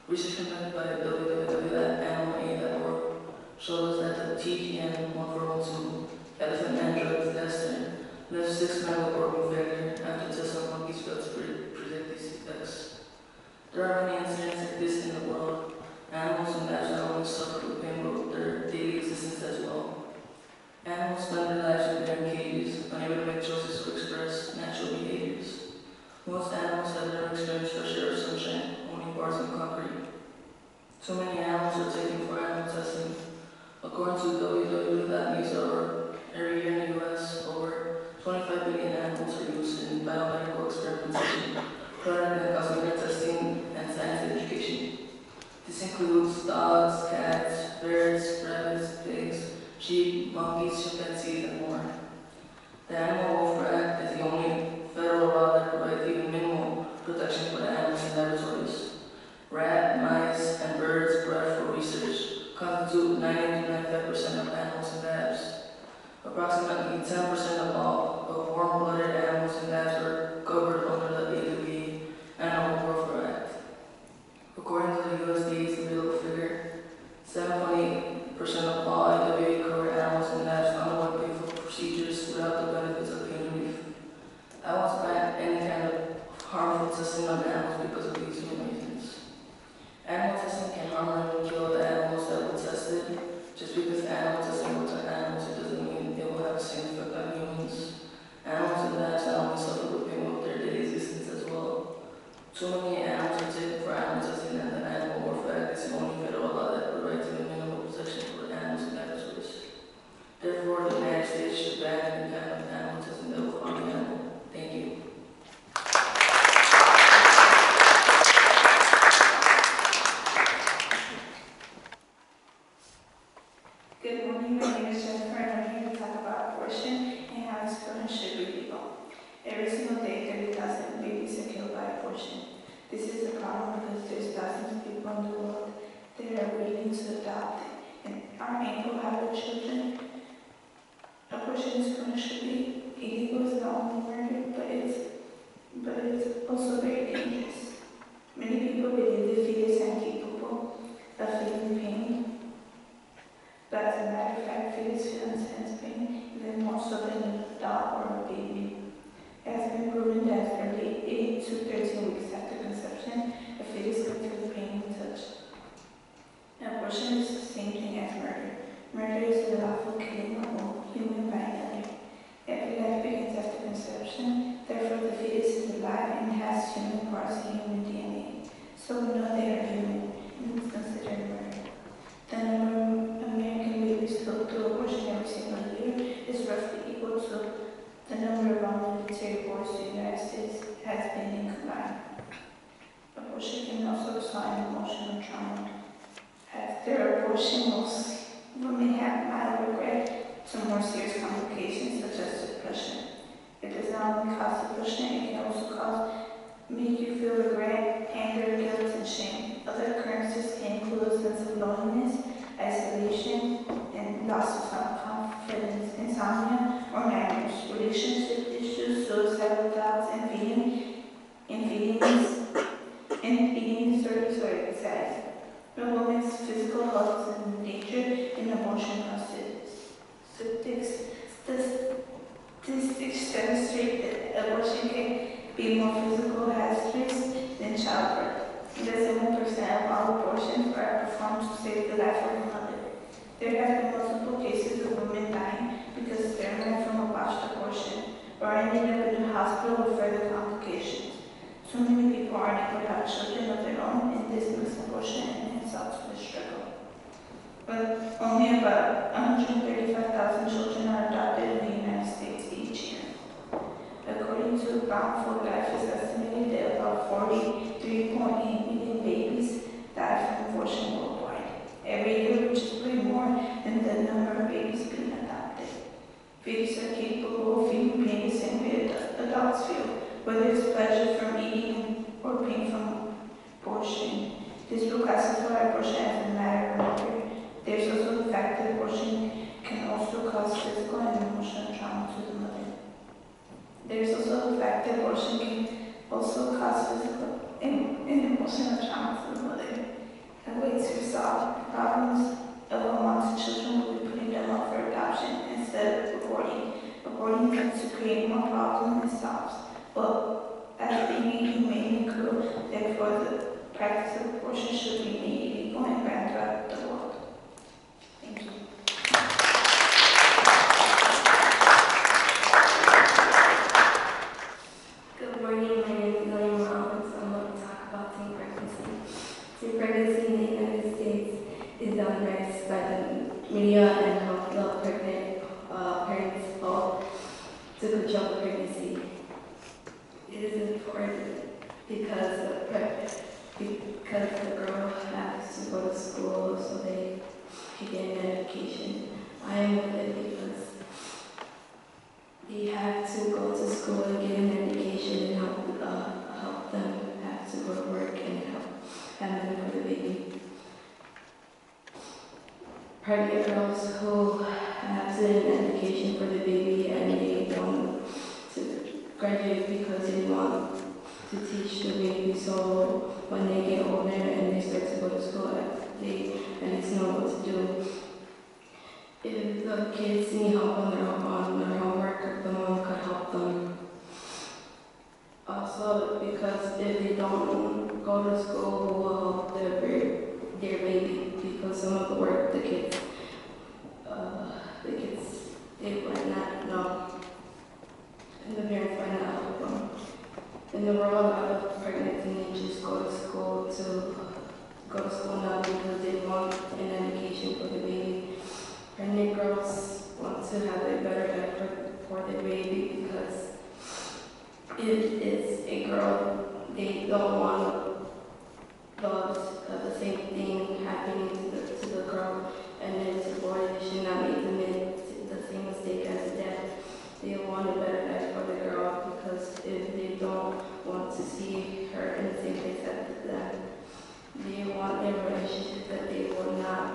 Research conducted by www.animala.org showed us that the TGN-1412 elephant android tester left 6 men with organ failure after testing on monkeys failed to predict these effects. There are many incidents like this in the world. Animals and bats not only suffer with pain but their daily existence as well. Animals spend their lives in their cages, unable to make choices or express natural behaviors. Most animals have never experienced fresh air or sunshine, only bars and concrete. Too many animals are taken for animal testing. According to www.news.org, every year in the U.S., over 25 billion animals are used in biomedical experimentation, product and cosmetic testing, and science education. This includes dogs, cats, birds, rabbits, pigs, sheep, monkeys, chimpanzees, and more. The Animal Welfare Act is the only federal law that provides even minimal protection for the animals in laboratories. Rat, mice, and birds bred for research constitute 90 to 95% of animals in labs. Approximately 10% of all of warm-blooded animals in labs are covered under the AWA Animal Welfare Act. According to the USDA's available figure, 7.8% of all AWA-covered animals in labs underwent painful procedures without the benefits of pain relief. I want to willing to adopt and aren't able to have their children, abortion is going to be illegal. It's not only murder, but it's also very dangerous. Many people believe the fetus is incapable of feeling pain, but as a matter of fact, fetus feel intense pain even more so than an adult or a baby. It has been proven that as early 8 to 13 weeks after conception, a fetus can feel pain and touch. Abortion is the same thing as murder. Murder is the lawful killing of a human by another. Every life begins after conception, therefore the fetus is alive and has human parts and human DNA. So we know they are human, and it's considered murder. The number of American babies killed through abortion every single year is roughly equal to the number of military abortions in the United States has been in combined. Abortion can also result in emotional trauma. After abortion, most women have mild regret to more serious complications such as depression. It does not only cause depression, it can also make you feel regret, anger, guilt, and shame. Other occurrences can include a sense of loneliness, isolation, and loss of self-confidence, insomnia, or nightmares, relationship issues, suicidal thoughts, and eating disorders or anxiety. A woman's physical health is in danger in abortion process. Statistics demonstrate that abortion can be more physical hazardous than childbirth. Less than 1% of all abortions are performed to save the life of a mother. There have been multiple cases of women dying because they died from a botched abortion or ended up in the hospital with further complications. So many people aren't able to have children of their own, and this makes abortion an insult to the struggle. But only about 135,000 children are adopted in the United States each year. According to Bound for Life, it's estimated that about 43.8 million babies die from abortion worldwide every year, which is way more than the number of babies being adopted. Fetuses are capable of feeling pain the same way adults feel, whether it's pleasure from eating or pain from abortion. This will classify abortion as a matter of murder. There's also the fact that abortion can also cause physical and emotional trauma to the mother. There's also the fact that abortion can also cause physical and emotional trauma to the mother. A way to resolve problems of unwanted children will be putting them up for adoption instead of aborting. Aborting tends to create more problems than it solves. But as being inhumane and cruel, therefore the practice of abortion should be made illegal and banned throughout the world. Thank you. Good morning, my name is William Rollins. I'm going to talk about teen pregnancy. Teen pregnancy in the United States is organized by the media and help the pregnant parents all to control pregnancy. It is important because the girl has to go to school so they can get an education. I am with it because they have to go to school and get an education and help them have to go to work and help have money for the baby. Pregnant girls who have an education for the baby and they want to graduate because they want to teach the baby, so when they get older and they start to go to school, they at least know what to do. If the kids need help on their homework, the mom could help them. Also, because if they don't go to school, who will help their baby? Because some of the work the kids they might not know, and the parents might not help them. In the world, a lot of pregnant teenagers go to school now because they want an education for the baby. Pregnant girls want to have a better life for their baby because if it's a girl, they don't want the same thing happening to the girl, and then it's a boy. They should not make the same mistake as the dad. They want a better life for the girl because if they don't want to see her in the same place as them, they want a relationship that they will not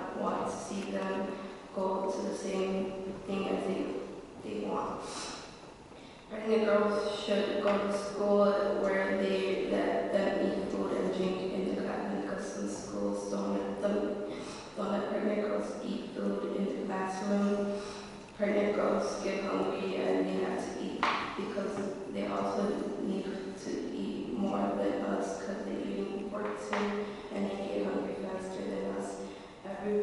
girls should go to school where they let them eat food and drink in the classroom, because some schools don't let pregnant girls eat food in the classroom. Pregnant girls get hungry and they have to eat because they also need to eat more than us because they're eating 14 and they get hungry faster than us. Every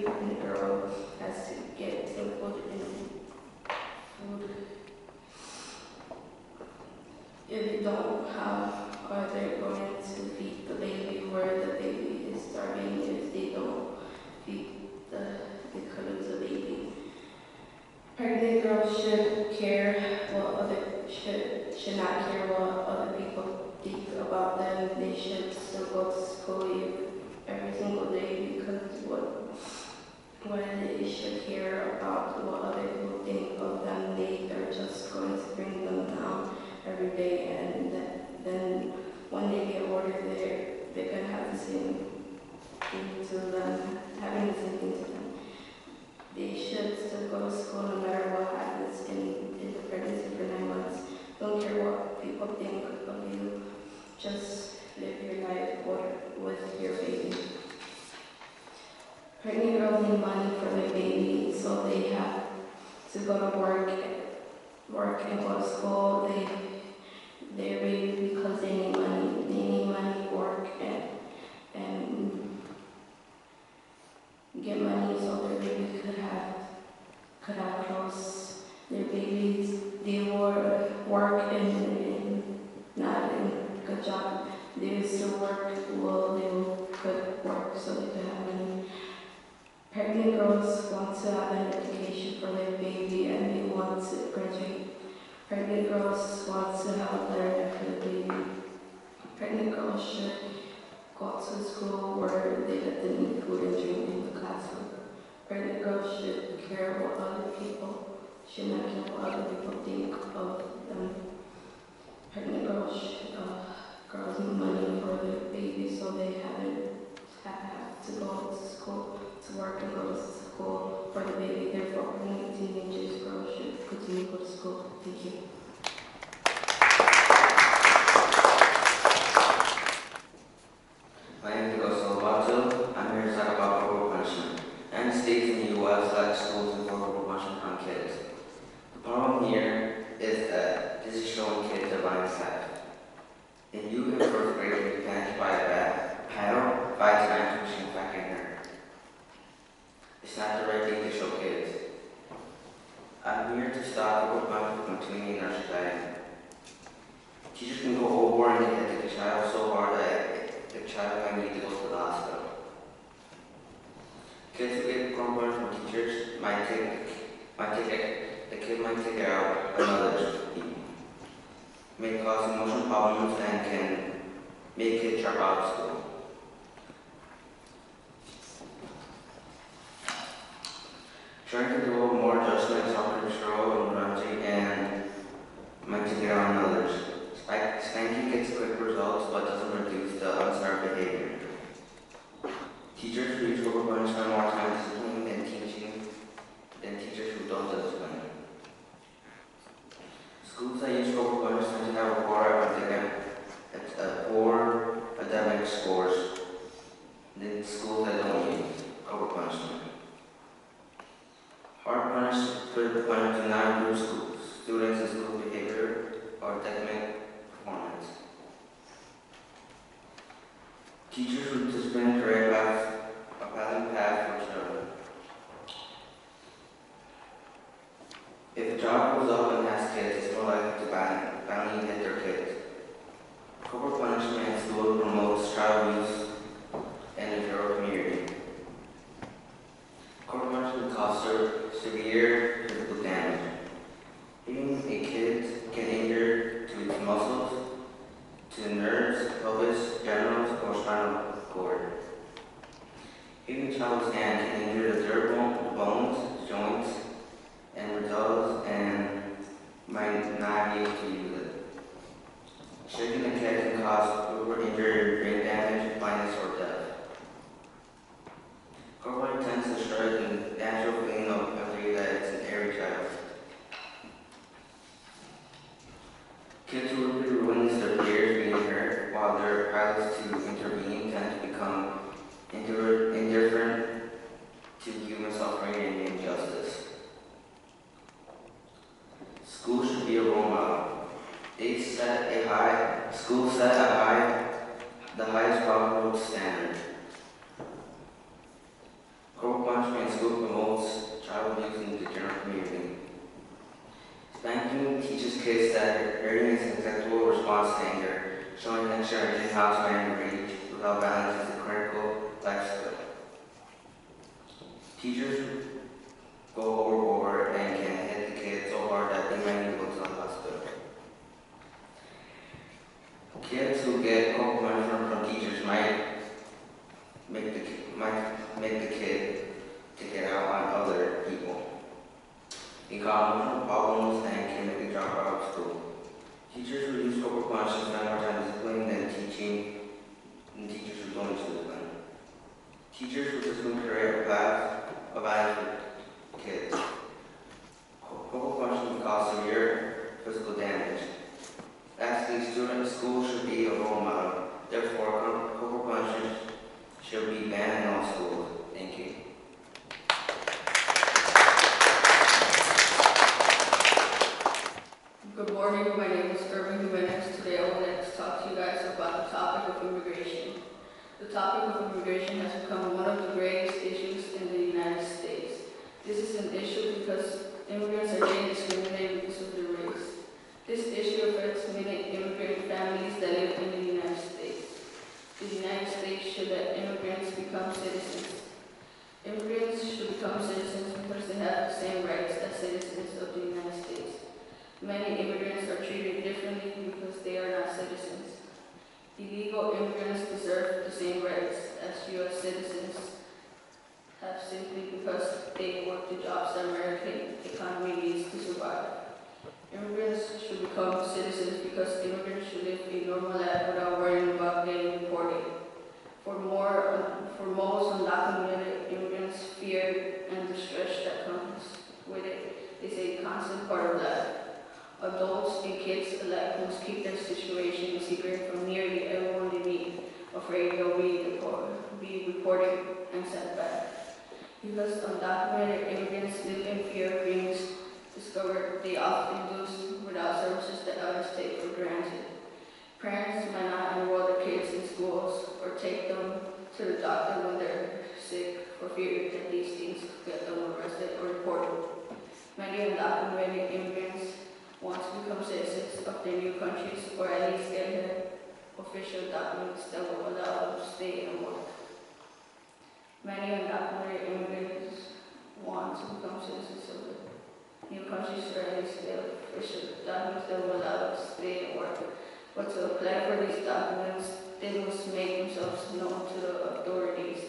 pregnant girl has to get some food in food. If they don't have, or they're going to feed the baby where the baby is starving. If they don't feed they could lose the baby. Pregnant girls should should not care what other people think about them. They should still go to school every single day, because what they should care about what other people think of them, they are just going to bring them down every day, and then when they get older, they're gonna have the same thing to them, having the same thing to them. They should still go to school no matter what happens in the pregnancy for 9 months. Don't care what people think of you. Just live your life with your baby. Pregnant girls need money for their baby, so they have to go to work and go to school. They're baby because they need money. They need money, work, and get money so their baby could have clothes. Their babies, they will work and not in a good job. They still work, well, they will good work so they can have money. Pregnant girls want to have an education for their baby and they want to graduate. Pregnant girls want to have a better life for the baby. Pregnant girls should go to school where they let them eat food and drink in the classroom. Pregnant girls should care what other people, should not care what other people think of them. Pregnant girls need money for their baby, so they have to go to school, to work and go to school for the baby. Therefore, pregnant teenagers girls should continue to go to school. Thank you. My name is Gosal. I'm here to talk about corporal punishment. And states in the U.S. let schools enforce corporal punishment on kids. The problem here is that this is showing kids a blind side. In you in first grade, you can by a paddle 5 times pushing back in her. It's not the right thing to show kids. I'm here to stop corporal punishment from continuing in our society. Teachers can go overboard and hit the child so hard that the child might need to go to the hospital. Kids who get corporal punishment from teachers the kid might take it out on others. May cause emotional problems and can make kids drop out of school. Trying to develop more judgment, self-control, and morality, and might take it out on others. Spanking gets quick results but doesn't reduce the unsafe behavior. Teachers who use corporal punishment spend more time disciplining and teaching than teachers who don't discipline. Schools that use corporal punishment tend to have poor academic scores than schools that don't use corporal punishment. Hard punishment do not improve students' and school behavior or academic performance. Teachers who discipline career a path for children. If a child grows up and has kids, it's more likely to badly hit their kids. Corporal punishment in school promotes child abuse and a zero community. Corporal punishment causes severe physical damage. Hitting a kid can injure to its muscles, to the nerves, pelvis, genitals, or spinal cord. Hitting a child's hand can injure the third bones, joints, and results, and might not be able to use it. Shaking the kid can cause injury, brain damage, blindness, or death. Corporal tends to strike the natural feeling of empathy that it's an airy the highest possible standard. Corporal punishment in school promotes child abuse in the general community. Spanking teaches kids that hurting is an acceptable response to anger, showing that children how to manage rage without violence is a critical life skill. Teachers go overboard and can hit the kids so hard that they might need to go to the hospital. Kids who get corporal punishment from teachers might make the kid take it out on other people. It causes emotional problems and can make a drop out of school. Teachers who use corporal punishment spend more time disciplining than teachers who don't use discipline. Teachers who discipline create a path of violence for kids. Corporal punishment can cause severe physical damage. Lastly, schools should be a role model. Therefore, corporal punishment should be banned in all schools. Thank you. Good morning, my name is Irving Jimenez. Today I would like to talk to you guys about the topic of immigration. The topic of immigration has become one of the greatest issues in the United States. This is an issue because immigrants are being discriminated because of their race. This issue affects many immigrant families that live in the United States. The United States should let immigrants become citizens. Immigrants should become citizens because they have the same rights as citizens of the United States. Many immigrants are treated differently because they are not citizens. Illegal immigrants deserve the same rights as U.S. citizens have simply because they work the jobs the American economy needs to survive. Immigrants should become citizens because immigrants should live a normal life without worrying about getting deported. For most undocumented immigrants, fear and the stress that comes with it is a constant part of life. Adults and kids alike must keep their situation secret from nearly everyone they meet, afraid they'll be reported and sent back. Because undocumented immigrants live in fear of being discovered, they often lose without services that others take for granted. Parents might not enroll their kids in schools or take them to the doctor when they're sick for fear that these things could get them arrested or reported. Many undocumented immigrants want to become citizens of their new countries or at least get their official documents that will allow them to stay and work. Many undocumented immigrants want to become citizens of the new countries or at least get official documents that will allow them to stay and work. But to apply for these documents, they must make themselves known to the authorities.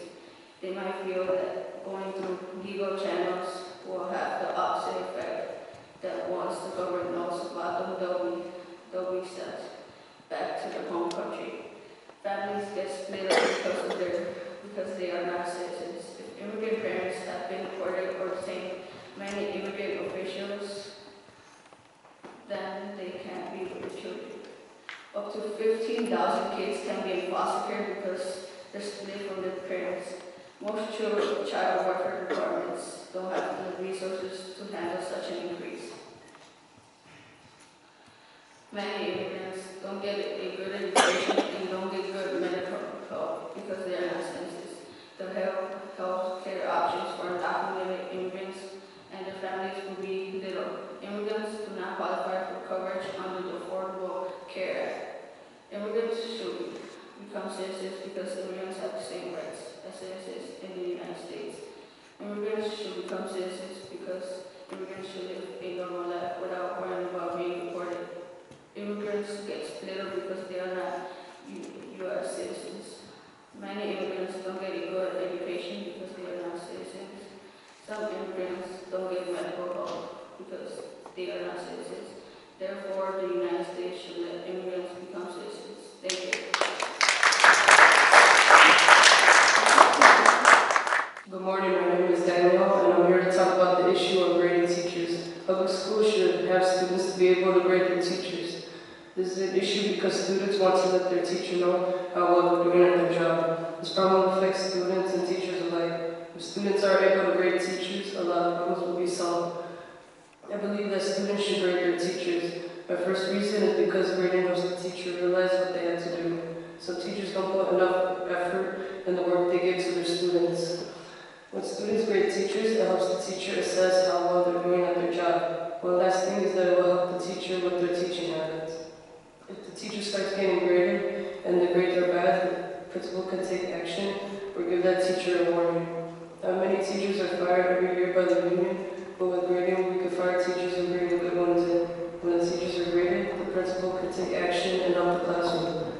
They might feel that going through legal channels will have the opposite effect, that once the government knows about them, they'll be sent back to their home country. Families get split up because they are not citizens. If immigrant parents have been deported or detained, many immigrant officials, then they can't be with the children. Up to 15,000 kids can be in foster care because they're split from their parents. Most child welfare departments don't have the resources to handle such an increase. Many immigrants don't get a good education and don't get good medical help because they are not citizens. The health care options for undocumented immigrants and their families will be little. Immigrants do not qualify for coverage under the Affordable Care Act. Immigrants should become citizens because immigrants have the same rights as citizens in the United States. Immigrants should become citizens because immigrants should live a normal life without worrying about being deported. Immigrants get split up because they are not U.S. citizens. Many immigrants don't get a good education because they are not citizens. Some immigrants don't get medical help because they are not citizens. Therefore, the United States should let immigrants become citizens. Thank you. Good morning, my name is Daniel, and I'm here to talk about the issue of grading teachers. Public schools should have students to be able to grade their teachers. This is an issue because students want to let their teacher know how well they're doing at their job. This problem affects students and teachers alike. If students are able to grade teachers, a lot of problems will be solved. I believe that students should grade their teachers. My first reason is because grading helps the teacher realize what they have to do. Some teachers don't put enough effort in the work they give to their students. When students grade teachers, it helps the teacher assess how well they're doing at their job. One last thing is that it will help the teacher with their teaching habits. If the teacher starts getting graded and the grades are bad, the principal can take action or give that teacher a warning. Many teachers are fired every year by the union, but with grading, we can fire teachers and bring the good ones in. When the teachers are graded, the principal can take action and help the classroom.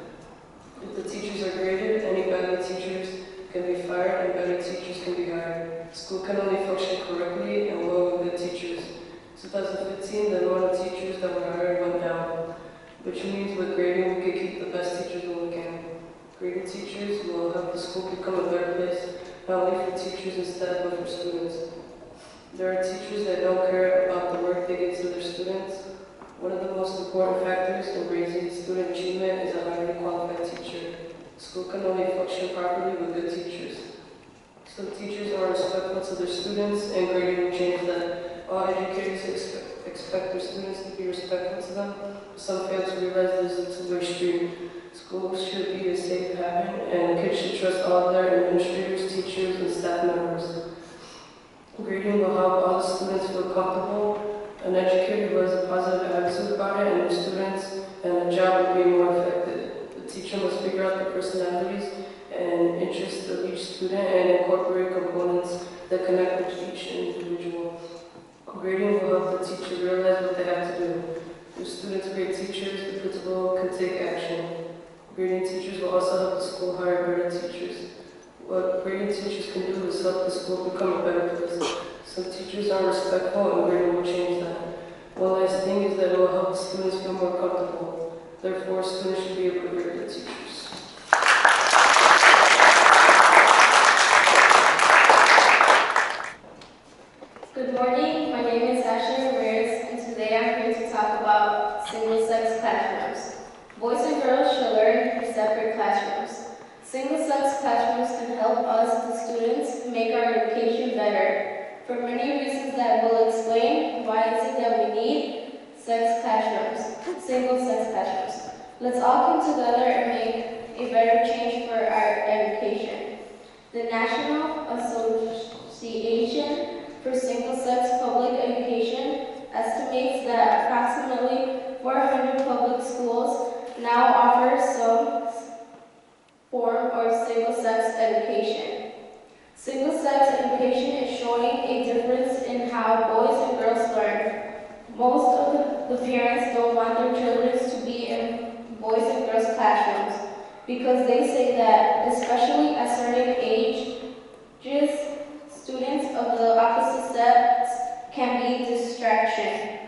If the teachers are graded, any badly teachers can be fired and better teachers can be hired. School can only function correctly and well with good teachers. 2015, the amount of teachers that were hired went down, which means with grading, we can keep the best teachers when we can. Graded teachers will help the school become a better place, not only for teachers and staff, but for students. There are teachers that don't care about the work they give to their students. One of the most important factors in raising student achievement is a highly qualified teacher. School can only function properly with good teachers. Some teachers are respectful to their students, and grading will change that. All educators expect their students to be respectful to them. Some fail to realize there's a two-way street. Schools should be a safe haven, and kids should trust all of their administrators, teachers, and staff members. Grading will help all the students feel comfortable. An educator who has a positive attitude about it, and the students and the job will be more effective. The teacher must figure out the personalities and interests of each student and incorporate components that connect with each individual. Grading will help the teacher realize what they have to do. If students grade teachers, the principal can take action. Grading teachers will also help the school hire better teachers. What grading teachers can do is help the school become a better place. Some teachers are respectful and grading will change that. One last thing is that it will help the students feel more comfortable. Therefore, students should be able to grade their teachers. Good morning, my name is Ashley Ramirez, and today I'm here to talk about single-sex classrooms. Boys and girls should learn in separate classrooms. Single-sex classrooms can help us, the students, make our education better. For many reasons that we'll explain, why is it that we need single-sex classrooms. Let's all come together and make a better change for our education. The National Association for Single-Sex Public Education estimates that approximately 400 public schools now offer some form of single-sex education. Single-sex education is showing a difference in how boys and girls learn. Most of the parents don't want their children to be in boys and girls classrooms because they say that, especially at certain ages, students of the opposite sex can be a distraction.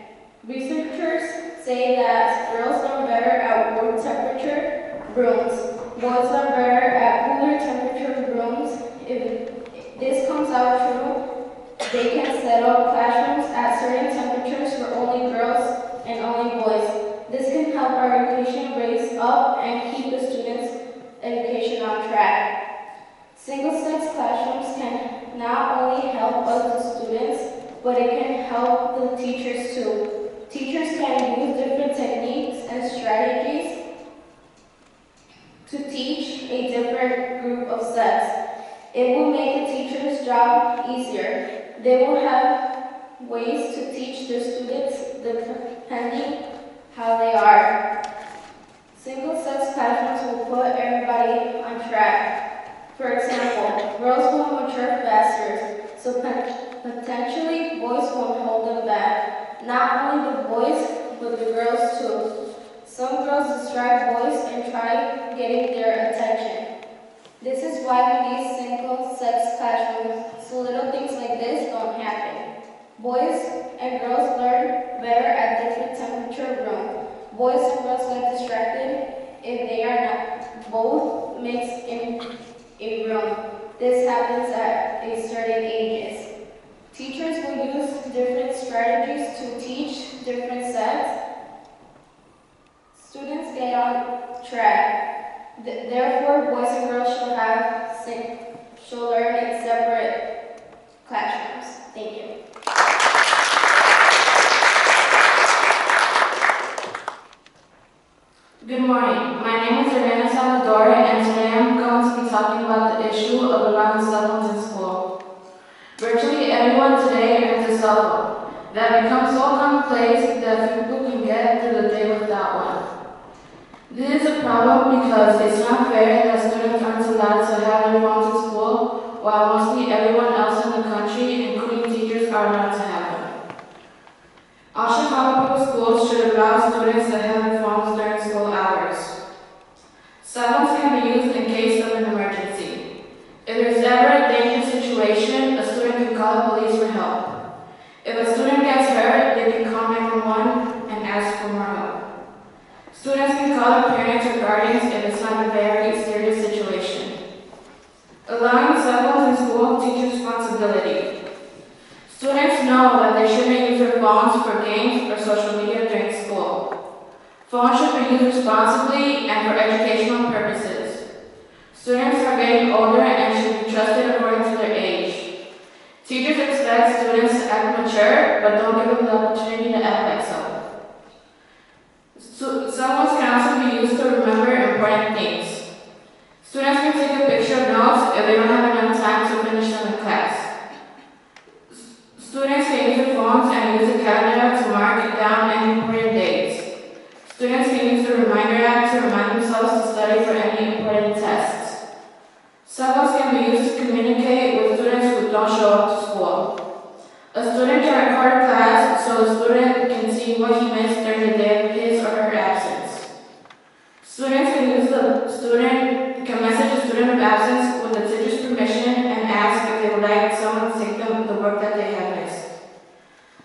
Researchers say that girls learn better at room temperature rooms. Boys learn better at cooler temperature rooms. If this comes out true, they can set up classrooms at certain temperatures for only girls and only boys. This can help our education raise up and keep the students' education on track. Single-sex classrooms can not only help us, the students, but it can help the teachers too. Teachers can use different techniques and strategies to teach a different group of sex. It will make the teacher's job easier. They will have ways to teach their students depending how they are. Single-sex classrooms will put everybody on track. For example, girls will mature faster, so potentially boys won't hold them back. Not only the boys, but the girls too. Some girls distract boys and try getting their attention. This is why we need single-sex classrooms, so little things like this don't happen. Boys and girls learn better at different temperature rooms. Boys and girls get distracted if they are not both mixed in a room. This happens at a certain ages. Teachers will use different strategies to teach different sets. Students get on track. Therefore, boys and girls should learn in separate classrooms. Thank you. that become so commonplace that people can get through the day without one. This is a problem because it's not fair that students aren't allowed to have their phones in school, while mostly everyone else in the country, including teachers, are allowed to have them. All Chicago public schools should allow students to have their phones during school hours. Cell phones can be used in case of an emergency. If there's ever a dangerous situation, a student can call the police for help. If a student gets hurt, they can call 911 and ask for more help. Students can call their parents or guardians if it's not a very serious situation. Allowing cell phones in school teaches responsibility. Students know that they shouldn't use their phones for games or social media during school. Phones should be used responsibly and for educational purposes. Students are getting older and should be trusted according to their age. Teachers expect students to act mature, but don't give them the opportunity to act like so. Cell phones can also be used to remember important things. Students can take a picture of notes if they don't have enough time to finish them in class. Students can use their phones and use a calendar to mark down any important dates. Students can use the reminder app to remind themselves to study for any important tests. Cell phones can be used to communicate with students who don't show up to school. A student can record a class so the student can see what he missed during the day of his or her absence. Students can message a student of absence with the teacher's permission and ask if they would like someone to take them the work that they have missed.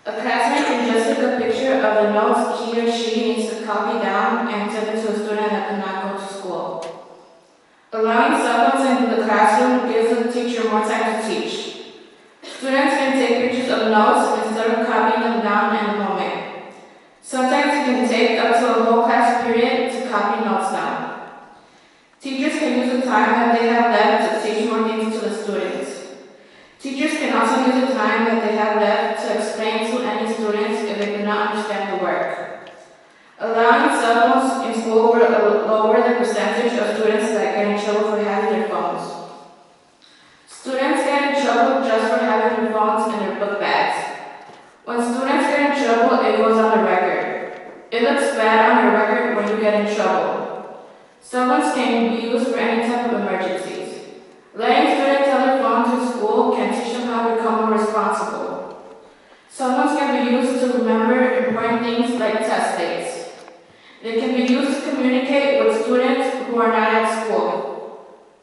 A classmate can just take a picture of the notes he or she needs to copy down and send it to a student that cannot go to school. Allowing cell phones into the classroom gives the teacher more time to teach. Students can take pictures of notes instead of copying them down in a moment. Sometimes it can take up to a whole class period to copy notes down. Teachers can use the time that they have left to teach more things to the students. Teachers can also use the time that they have left to explain to any students if they do not understand the work. Allowing cell phones in school will lower the percentage of students that get in trouble for having their phones. Students get in trouble just for having their phones in their book bags. When students get in trouble, it goes on the record. It looks bad on your record when you get in trouble. Cell phones can be used for any type of emergencies. Letting students have their phones in school can teach them how to become more responsible. Cell phones can be used to remember important things like test dates. They can be used to communicate with students who are not at school.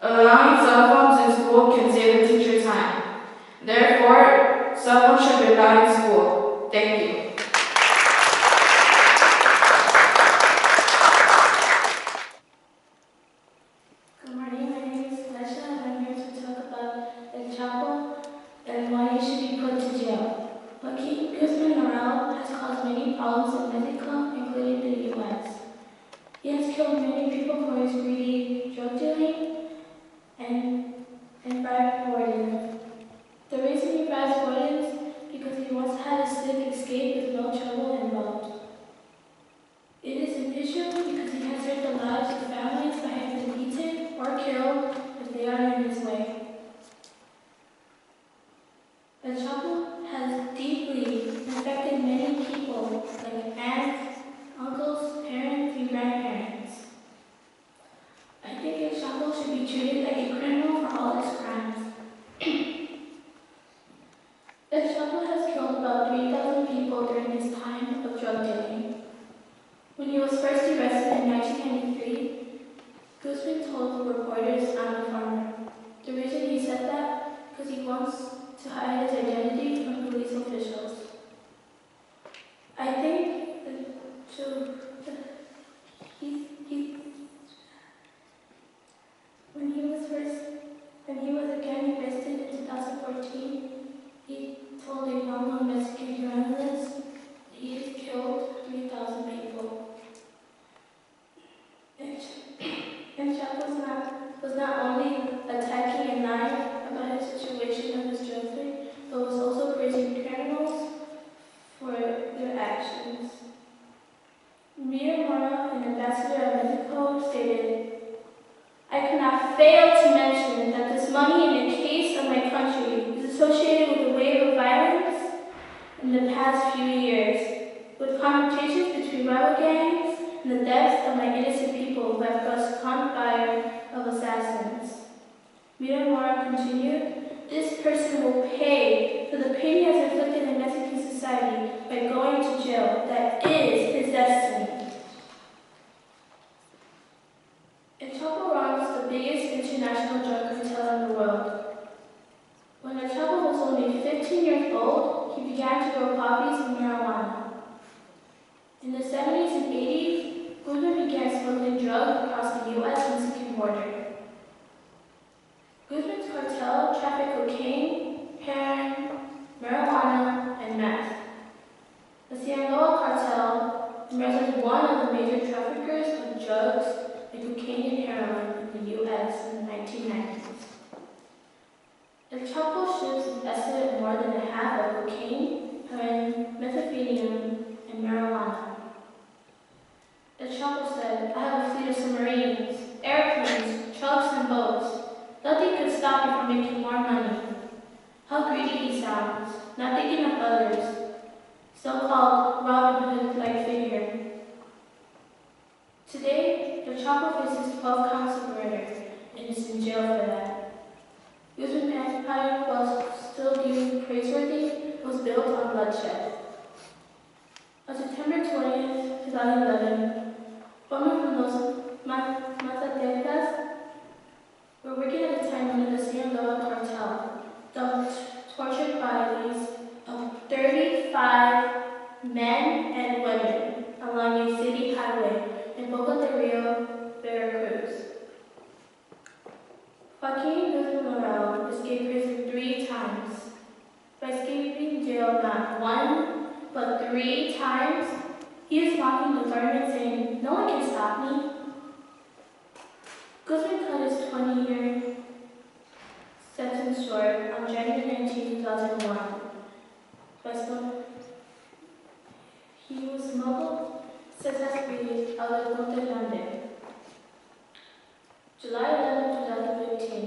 Allowing cell phones in school can save the teacher time. Therefore, cell phones should be allowed in school. Thank you. Good morning, my name is Lesha and I'm here to talk about El Chapo and why he should be put to jail. Joaquin Guzman has caused many problems in Mexico, including the U.S. He has killed many people for his greedy drug dealing and bribe wardens. The reason he bribes wardens because he wants to have a slick escape with no trouble involved. It is an issue because he has hurt the lives of families by having them beaten or killed if they are in his way. El Chapo has deeply affected many people, like aunts, uncles, parents, and grandparents. I think El Chapo should be treated like a criminal for all his crimes. El Chapo has killed about 3,000 people during his time of drug dealing. When he was first arrested in 1993, Guzman told reporters, "I'm a farmer." The reason he said that, because he wants to hide his identity from police officials. I think when he was again arrested in 2014, he told a well-known Mexican journalist that he has killed 3,000 people. And Chapo was not only attacking and lying about his situation of his drug trade, but was also praising criminals for their actions. Mira Mora, an ambassador of Mexico, stated, "I cannot fail to mention that this money in the case of my country is associated with a wave of violence in the past few years, with confrontations between rival gangs and the deaths of my innocent people who have crossed the confire of assassins. Mira Mora continued, this person will pay for the pain he has inflicted in Mexican society by going to jail. That is his destiny. El Chapo runs the biggest international drug cartel in the world. When El Chapo was only 15 years old, he began to grow poppies and marijuana. In the 70s and 80s, Guzman began smuggling drugs across the U.S.-Mexican border. Guzman's cartel trafficked cocaine, heroin, marijuana, and meth. The Sinaloa cartel emerged as one of the major traffickers of drugs like cocaine and heroin in the U.S. in the 1990s. El Chapo ships an estimate of more than a half of cocaine, heroin, methamphetamine, and marijuana. El Chapo said, I have a fleet of submarines, airplanes, trucks, and boats. Nothing could stop me from making more money. How greedy he sounds, not thinking of others. So-called Robin Hood-like figure. Today, El Chapo faces 12 counts of murder and is in jail for that. Guzman's empire, while still deemed praiseworthy, was built on bloodshed. On September 20th, 2011, women from those Mazatecas were working at the time under the Sinaloa cartel, tortured bodies of 35 men and women along a city highway in Boca del Rio, Veracruz. Joaquin Guzman Morel escaped prison 3 times. By escaping jail not 1, but 3 times, he was mocking the government saying, no one can stop me. Guzman cut his 20-year sentence short on January 19, 2001. He was smuggled successfully out of Ponte London. July 11, 2015,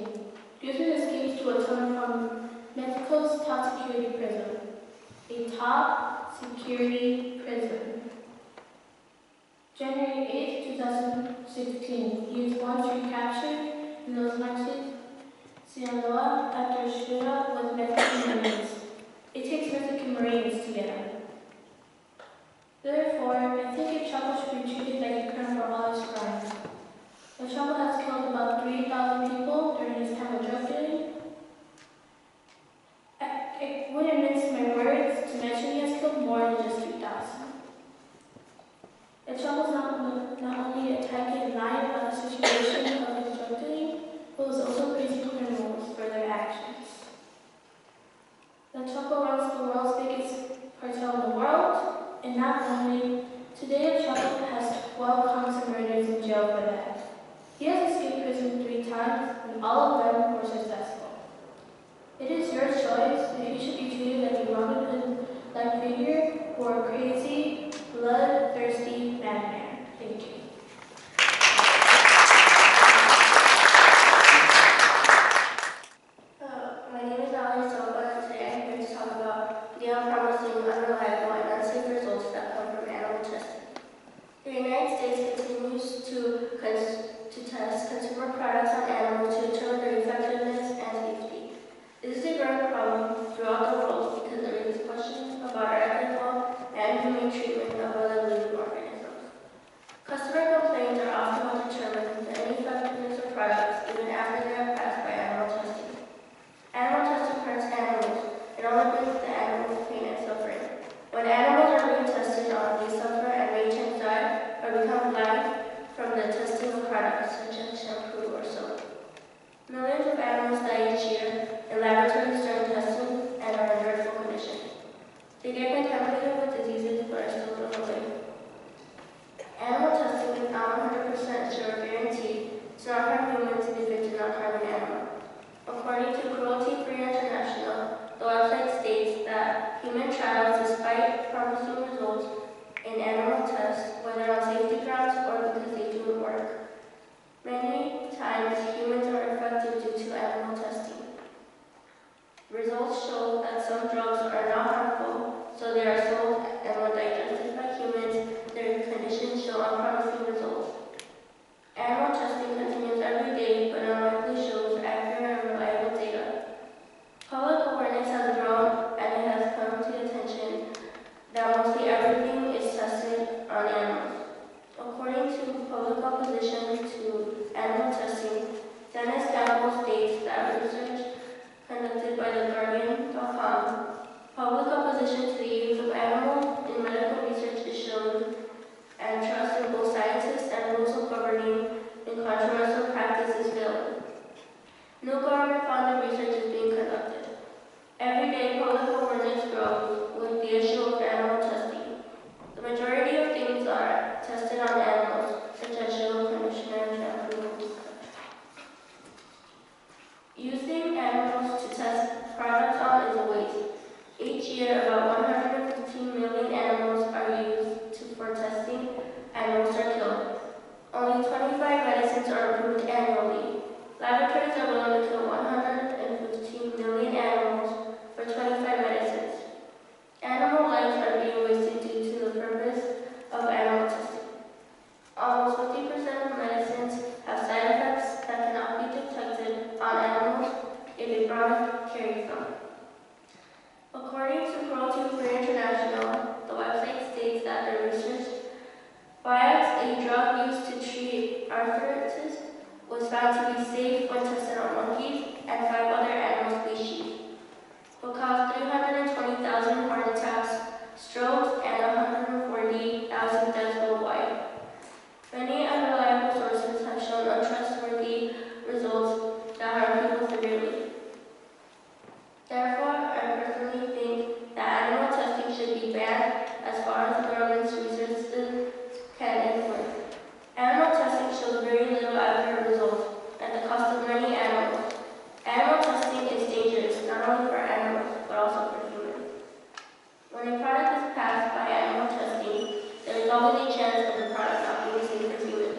Guzman escaped to a tunnel from Mexico's top security prison. A top security prison. January 8, 2016, he was once recaptured in Los Manches, Sinaloa, after a shootout with Mexican Marines. It takes Mexican Marines to get him. Therefore, I think El Chapo should be treated like a criminal for all his crimes. El Chapo has killed about 3,000 people during his time of drug dealing. I wouldn't mince my words to mention he has killed more than just 3,000. El Chapo is not only attacking and lying about the situation of his drug dealing, but was also praising criminals for their actions. El Chapo runs the world's biggest cartel in the world, and not only, today El Chapo has 12 counts of murders in jail for that. He has escaped prison 3 times, and all of them were successful. It is your choice if you should be treated like a Robin Hood-like figure or a crazy, bloodthirsty madman. Thank you. My name is Ali Silva, and today I'm here to talk about the unpromising, unreliable, and unsafe results that come from animal testing. The United States continues to test consumer products on animals to determine their effectiveness and safety. This is a growing problem throughout the world because it raises questions about our ethical and humane treatment of other living organisms. Customer complaints are often what determine the ineffectiveness of products even after they are passed by animal testing. Animal testing hurts animals. It only brings the animals pain and suffering. When animals are being tested on, they suffer and may change die or become blind from the testing of products such as shampoo or soap. Millions of animals die each year in laboratories during testing and are in dreadful condition. They get contaminated with diseases but are still thrown away. Animal testing is not 100% sure guarantee to not harm humans if it did not harm an animal. According to Cruelty Free International, the website states that human trials, despite promising results in animal tests, whether on safety grounds or because they do work, many times humans are affected due to animal testing. Results show that some drugs are not harmful, so they are sold, and when digested by humans, their conditions show unpromising results. Animal testing continues every day, but unlikely shows accurate and reliable data. Public awareness has grown, and it has come to attention that mostly everything is tested on animals. According to public opposition to animal testing, Dennis Campbell states that research conducted by TheGuardian.com, public opposition to the use of animals in medical research is shown, and trust in both scientists and rules of governing in controversial practice is failing. No government-funded research is being conducted. Every day, public awareness grows with the issue of animal testing. The majority of things are tested on animals, such as shampoo, conditioner, shampoo, and such. Using animals to test products on is a waste. Each year, about 115 million animals are used for testing, and most are killed. Only 25 medicines are approved annually. Laboratories are willing to kill 115 million animals for 25 medicines. Animal lives are being wasted due to the purpose of animal testing. Almost 50% of medicines have side effects that cannot be detected on animals if a product carries them. According to Cruelty Free International, the website states that their research Vioxx, a drug used to treat arthritis, was found to be safe when tested on monkeys and 5 other animal species, but caused 320,000 heart attacks, strokes, and 140,000 deaths worldwide. Many unreliable sources have shown untrustworthy results that harm people severely. Therefore, I personally think that animal testing should be banned as far as the government's resources can influence. Animal testing shows very little accurate results at the cost of many animals. Animal testing is dangerous not only for animals, but also for humans. When a product is passed by animal testing, there is always a chance of the product not being safe for humans.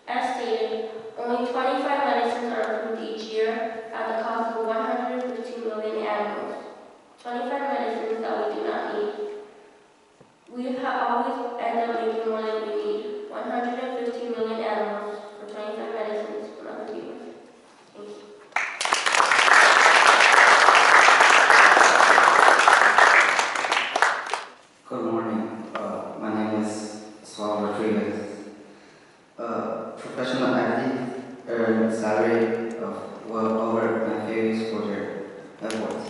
As stated, only 25 medicines are approved each year at the cost of 115 million animals. 25 medicines that we do not need. We have always end up making more than we need. 115 million animals for 25 medicines for other humans. Thank you. Good morning. My name is Saul Rodriguez. Professional athletes earn salary of well over my fees for their efforts.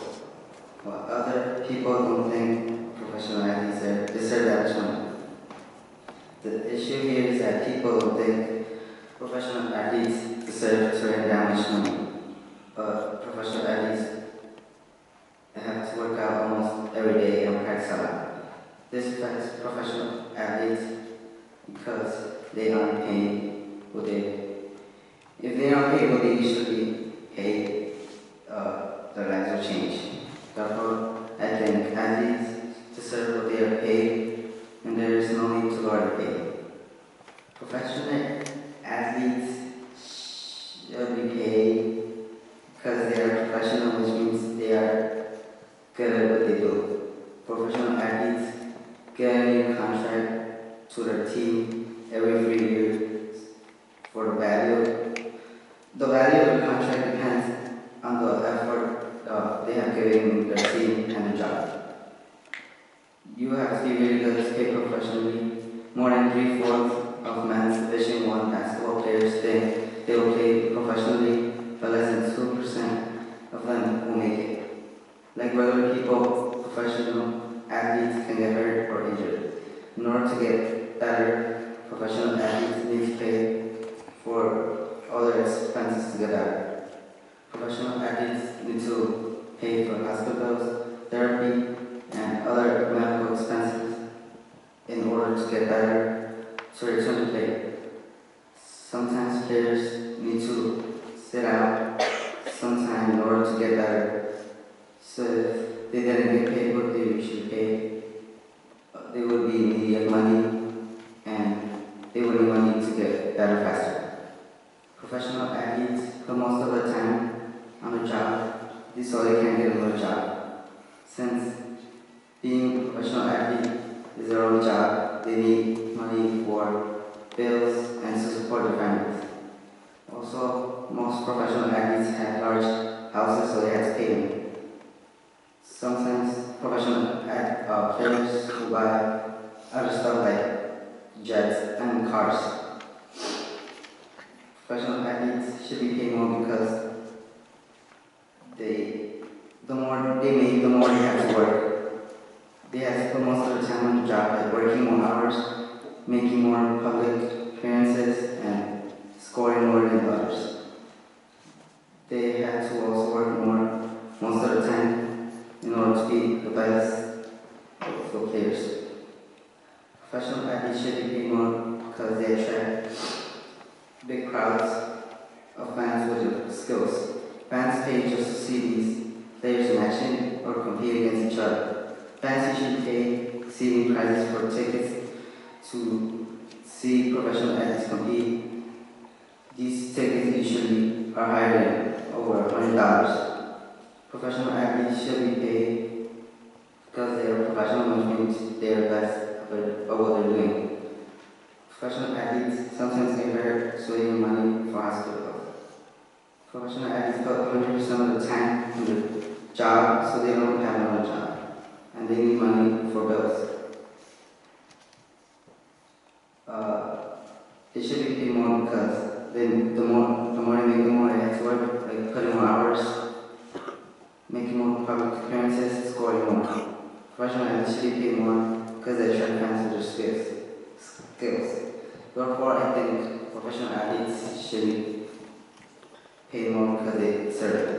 While other people don't think professional athletes deserve that much money. The issue here is that people don't think professional athletes deserve to earn that much money. Professional athletes have to work out almost every day and practice a lot. This affects professional athletes because they aren't paid what if they aren't paid what they usually pay, their lives will change. Therefore, I think athletes deserve what they are paid, and there is no need to lower the pay. Professional athletes should be paid because they are professional, which means they are good at what they do. Professional athletes get a new contract to their team every 3 years for the value. The value of the contract depends on the effort they have given their team and the job. You have to be really good to play professionally. More than 3/4 of men's Division I basketball players think they will play professionally, but less than 2% of them will make it. Like regular people, professional athletes can get hurt or injured. In order to get better, professional athletes need to pay for all their expenses to get better. Professional athletes need to pay for hospitals, therapy, and other medical expenses in order to get better to return to play. Sometimes players need to sit out sometime in order to get better. So if they didn't get paid what they usually pay, they would be in need of money and they would need money to get better faster. Professional athletes put most of their time on the job, so they can't get another job. Since being a their own job, they need money for bills and to support their families. Also, most professional athletes have large houses, so they have to pay them. Sometimes professional players will buy other stuff like jets and cars. Professional athletes should be paid more because the more they make, the more they have to work. They have to put most of their time on the job, like working more hours, making more public appearances, and scoring more than others. They have to also work more most of the time in order to be the best for players. Professional athletes should be paid more because they attract big crowds of fans with their skills. Fans pay just to see these players matching or compete against each other. Fans usually pay receiving prizes for tickets to see professional athletes compete. These tickets usually are higher than over $100. Professional athletes should be paid because they are professional, which means they are the best of what they're doing. Professional athletes sometimes get hurt, so they need money for hospital bills. Professional athletes put 100% of the time in the job, so they don't have another job, and they need money for bills. They should be paid more because then the more they make, the more they have to work, like putting more hours, making more public appearances, scoring more. Professional athletes should be paid more because they attract fans with their skills. Therefore, I think professional athletes should be paid more because they deserve it.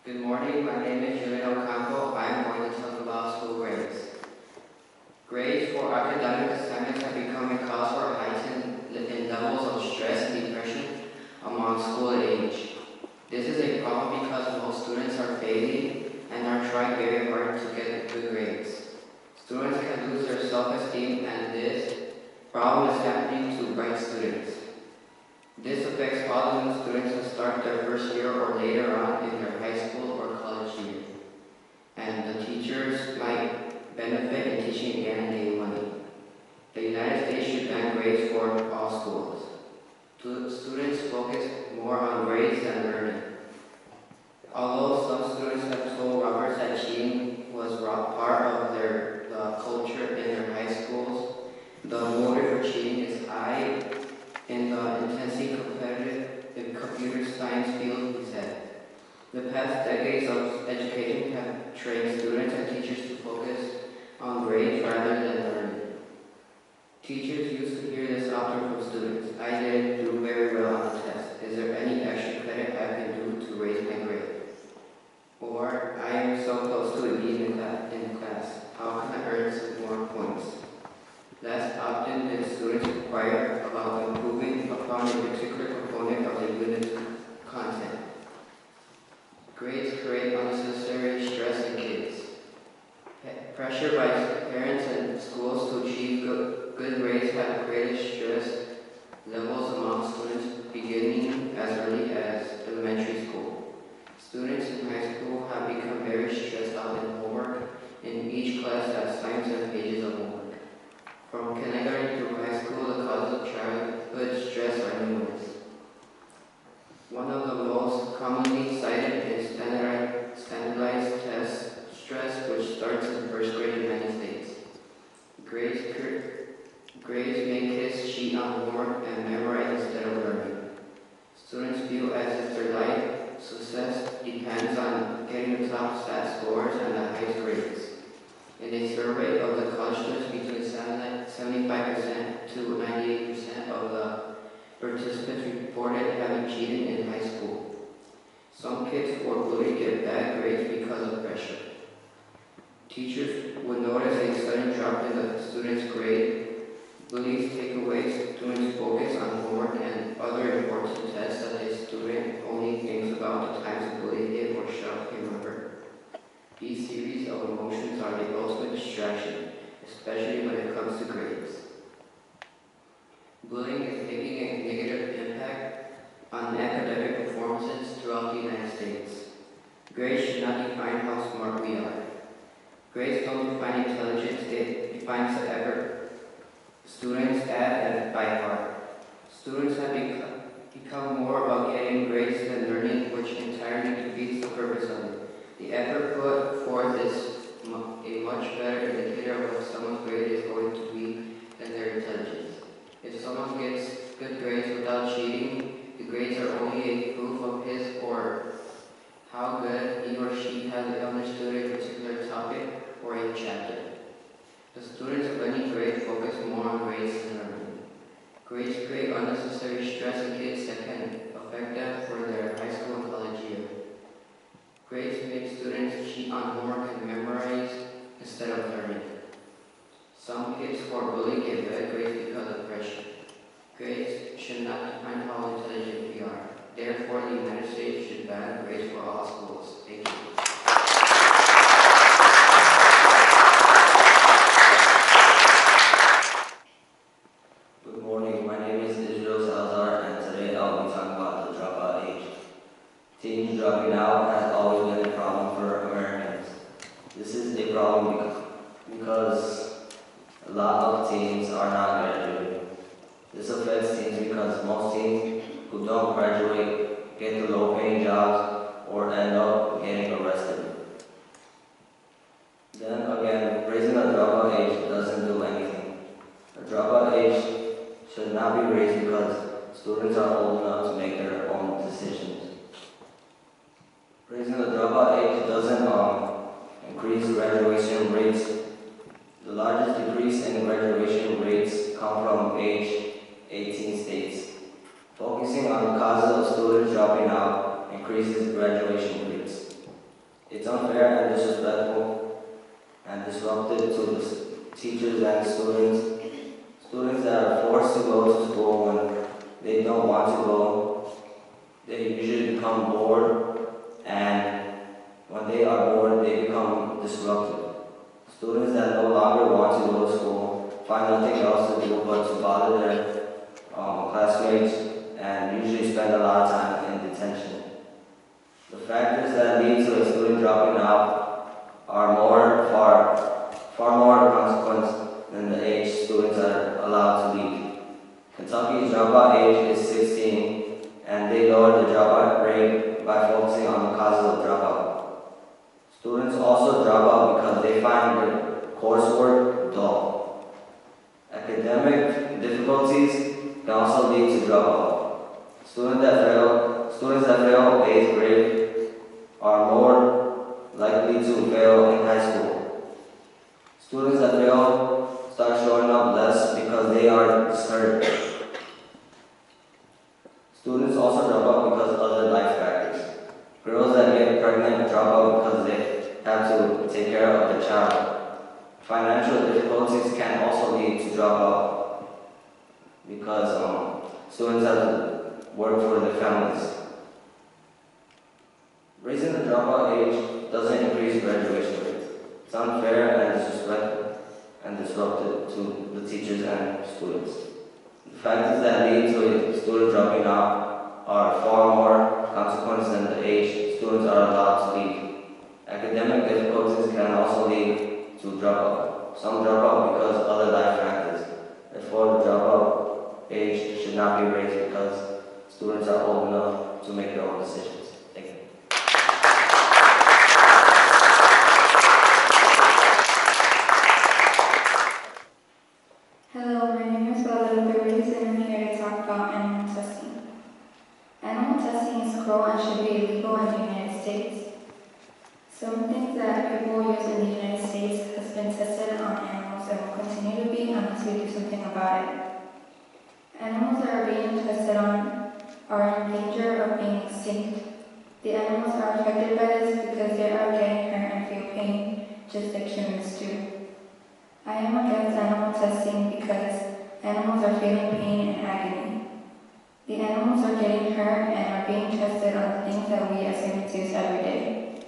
Good morning, my name is Julian Ocampo. I am going to talk about school grades. Grades for academic assignments have become a cause for heightened levels of stress and depression among school age. This is a problem because most students are failing and are trying very hard to get good grades. Students can lose their self-esteem, and this problem is happening to bright students. This affects all the new students who start their first year or later on in their high school or college year. And the teachers might benefit in teaching again and gain money. The United States should ban grades for all schools. Students focus more on grades than learning. Although some students have told Roberts that cheating was part of the culture in their high schools, the motive for cheating is high in the intensely competitive computer science field, he said. The past decades of education have trained students and teachers to focus on grades rather than learning. Teachers used to hear this often from students. I didn't do very well on the test. Is there any extra credit I can do to raise my grade? Or, I am so close to a B in class. How can I earn some more points? That's often been students inquire about improving upon a particular component of the unit's content. Grades create unnecessary stress in kids. Pressure by parents and schools to achieve good grades have created stress levels among students beginning as early as elementary school. Students in high school have become very stressed out in homework, and each class has signs and pages of homework. From kindergarten through high school, the causes of childhood stress are numerous. One of the most commonly cited is standardized test stress, which starts in first grade in many states. Grades make kids cheat on homework and memorize instead of learning. Students feel as if their life success depends on getting the top stat scores and the highest grades. In a survey of the college students, between 75% to 98% of the participants reported having cheated in high school. Some kids were bullied get bad grades because of pressure. Teachers would notice a sudden drop in the student's grade. Bullies take away students' focus on homework and other important tests that a student only thinks about the times a bully hit or shoved him or her. These series of emotions are the ultimate distraction, especially when it comes to grades. Bullying is making a negative impact on academic performances throughout the United States. Grades should not be define how smart we are. Grades don't define intelligence, they define the effort students add and by heart. Students have become more about getting grades than learning, which entirely defeats the purpose of it. The effort put forth is a much better indicator of what someone's grade is going to be than their intelligence. If someone gets good grades without cheating, the grades are only a proof of his or how good he or she has understood a particular topic or a chapter. The students of any grade focus more on grades than learning. Grades create unnecessary stress in kids that can affect them for their high school and college year. Grades make students cheat on homework and memorize instead of learning. Some kids who are bullied get bad grades because of pressure. Grades should not define how intelligent we are. Therefore, the United States should ban grades for all schools. Thank you. Good morning, my name is Israel Salazar, and today I'll be talking about the dropout age. Teens dropping out has always been a problem for Americans. This is a problem because a lot of teens are not graduating. This affects teens because most teens who don't graduate get the low-paying jobs or end up getting arrested. Then again, raising the dropout age doesn't do anything. The dropout age should not be raised because students are old enough to make their own decisions. Raising the dropout age doesn't increase graduation rates. The largest decrease in graduation rates come from age 18 states. Focusing on the causes of students dropping out increases graduation rates. It's unfair and disrespectful and disruptive to the teachers and students. Students that are forced to go to school when they don't want to go, they usually become bored, and when they are bored, they become disruptive. Students that no longer want to go to school find nothing else to do but to bother their classmates and usually spend a lot of time in detention. The factors that lead to a student dropping out are far more consequence than the age students are allowed to leave. Kentucky's dropout age is 16, and they lowered the dropout rate by focusing on the causes of dropout. Students also drop out because they find their coursework dull. Academic difficulties can also lead to dropout. Students that fail 8th grade are more likely to fail in high school. Students that fail start showing up less because they are discouraged. Students also drop out because of other life factors. Girls that get pregnant drop out because they have to take care of their child. Financial difficulties can also lead to dropout because students have to work for their families. Raising the dropout age doesn't increase graduation rates. It's unfair and disrespectful and disruptive to the teachers and students. The factors that lead to a student dropping out are far more consequence than the age students are allowed to leave. Academic difficulties can also lead to dropout. Some drop out because of other life factors. Therefore, the dropout age should not be raised because students are old enough to make their own decisions. Thank you. Hello, my name is Guadalupe Ruiz and I'm here to talk about animal testing. Animal testing is cruel and should be illegal in the United States. Some things that people use in the United States has been tested on animals and will continue to be unless we do something about it. Animals that are being tested on are in danger of being extinct. The animals are affected by this because they are getting hurt and feel pain, just like humans do. I am against animal testing because animals are feeling pain and agony. The animals are getting hurt and are being tested on the things that we as humans use every day.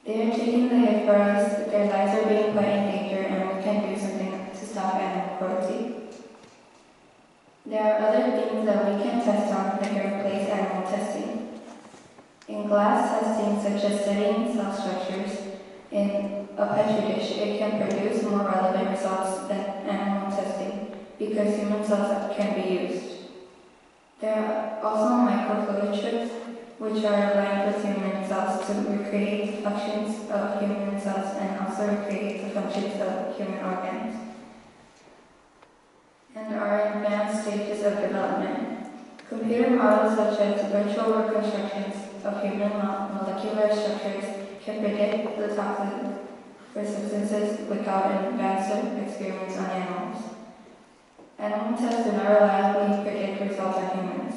They are taking the hit for us, their lives are being put in danger, and we can do something to stop animal cruelty. There are other things that we can test on that can replace animal testing. In glass testing, such as studying cell structures in a petri dish, it can produce more relevant results than animal testing because human cells can be used. There are also microfluid strips, which are aligned with human cells to recreate the functions of human cells and also recreate the functions of human organs, and are in advanced stages of development. Computer models such as virtual reconstructions of human molecular structures can predict the toxin for substances without advanced experiments on animals. Animal tests do not reliably predict results on humans.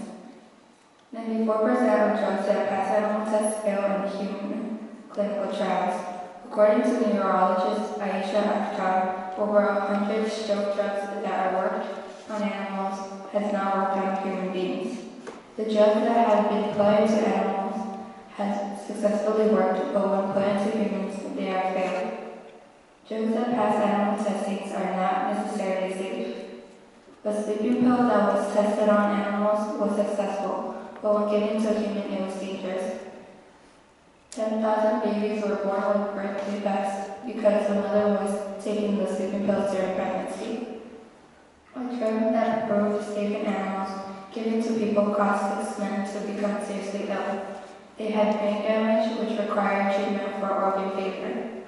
94% of drugs that pass animal tests fail in human clinical trials. According to neurologist Aisha Akhtar, over 100 stroke drugs that are worked on animals has not worked on human beings. The drugs that have been put into animals has successfully worked, but when put into humans, they are failed. Drugs that pass animal testings are not necessarily safe. The sleeping pill that was tested on animals was successful, but when given to a human, it was dangerous. 10,000 babies were born with birth defects because the mother was taking the sleeping pills during pregnancy. A drug that proved safe in animals given to people caused 6 men to become seriously ill. They had brain damage, which required treatment for organ failure.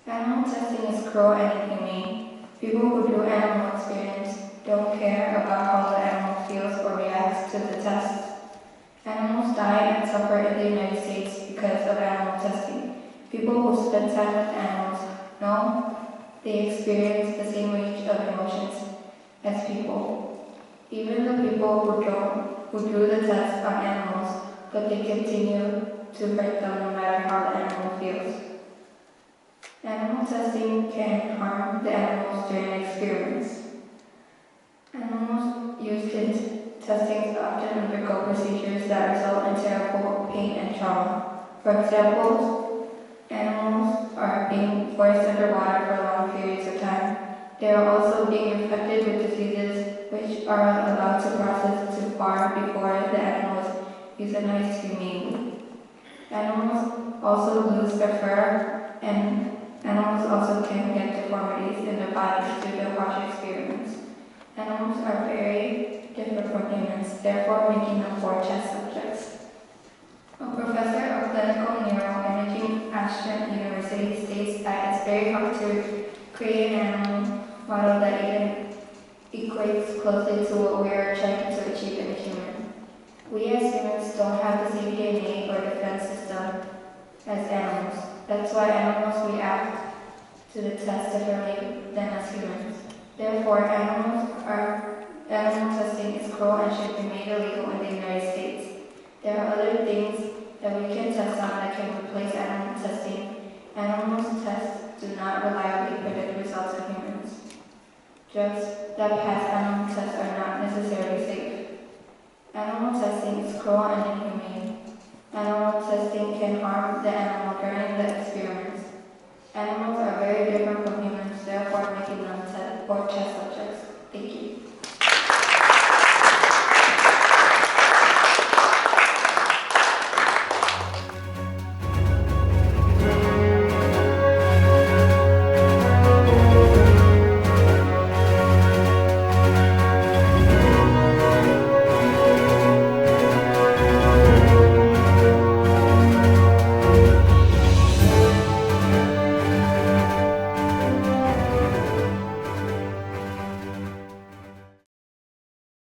Animal testing is cruel and inhumane. People who do animal experiments don't care about how the animal feels or reacts to the tests. Animals die and suffer in the United States because of animal testing. People who spend time with animals know they experience the same range of emotions as people. Even the people who do the test on animals, but they continue to hurt them no matter how the animal feels. Animal testing can harm the animals during experiments. Animals used in testing often undergo procedures that result in terrible pain and trauma. For example, animals are being forced underwater for long periods of time. They are also being infected with diseases which are allowed to process too far before the animal is euthanized humanely. Animals also lose their fur, and animals also can get deformities in their bodies due to harsh experiments. Animals are very different from humans, therefore making them poor test subjects. A professor of clinical neuroimaging at Ashton University states that it's very hard to create an animal model that even equates closely to what we are trying to achieve in a human. We as humans don't have the same DNA or defense system as animals. That's why animals react to the test differently than us humans. Therefore, animal testing is cruel and should be made illegal in the United States. There are other things that we can test on that can replace animal testing. Animals tests do not reliably predict results in humans. Drugs that pass animal tests are not necessarily safe. Animal testing is cruel and inhumane. Animal testing can harm the animal during the experiment.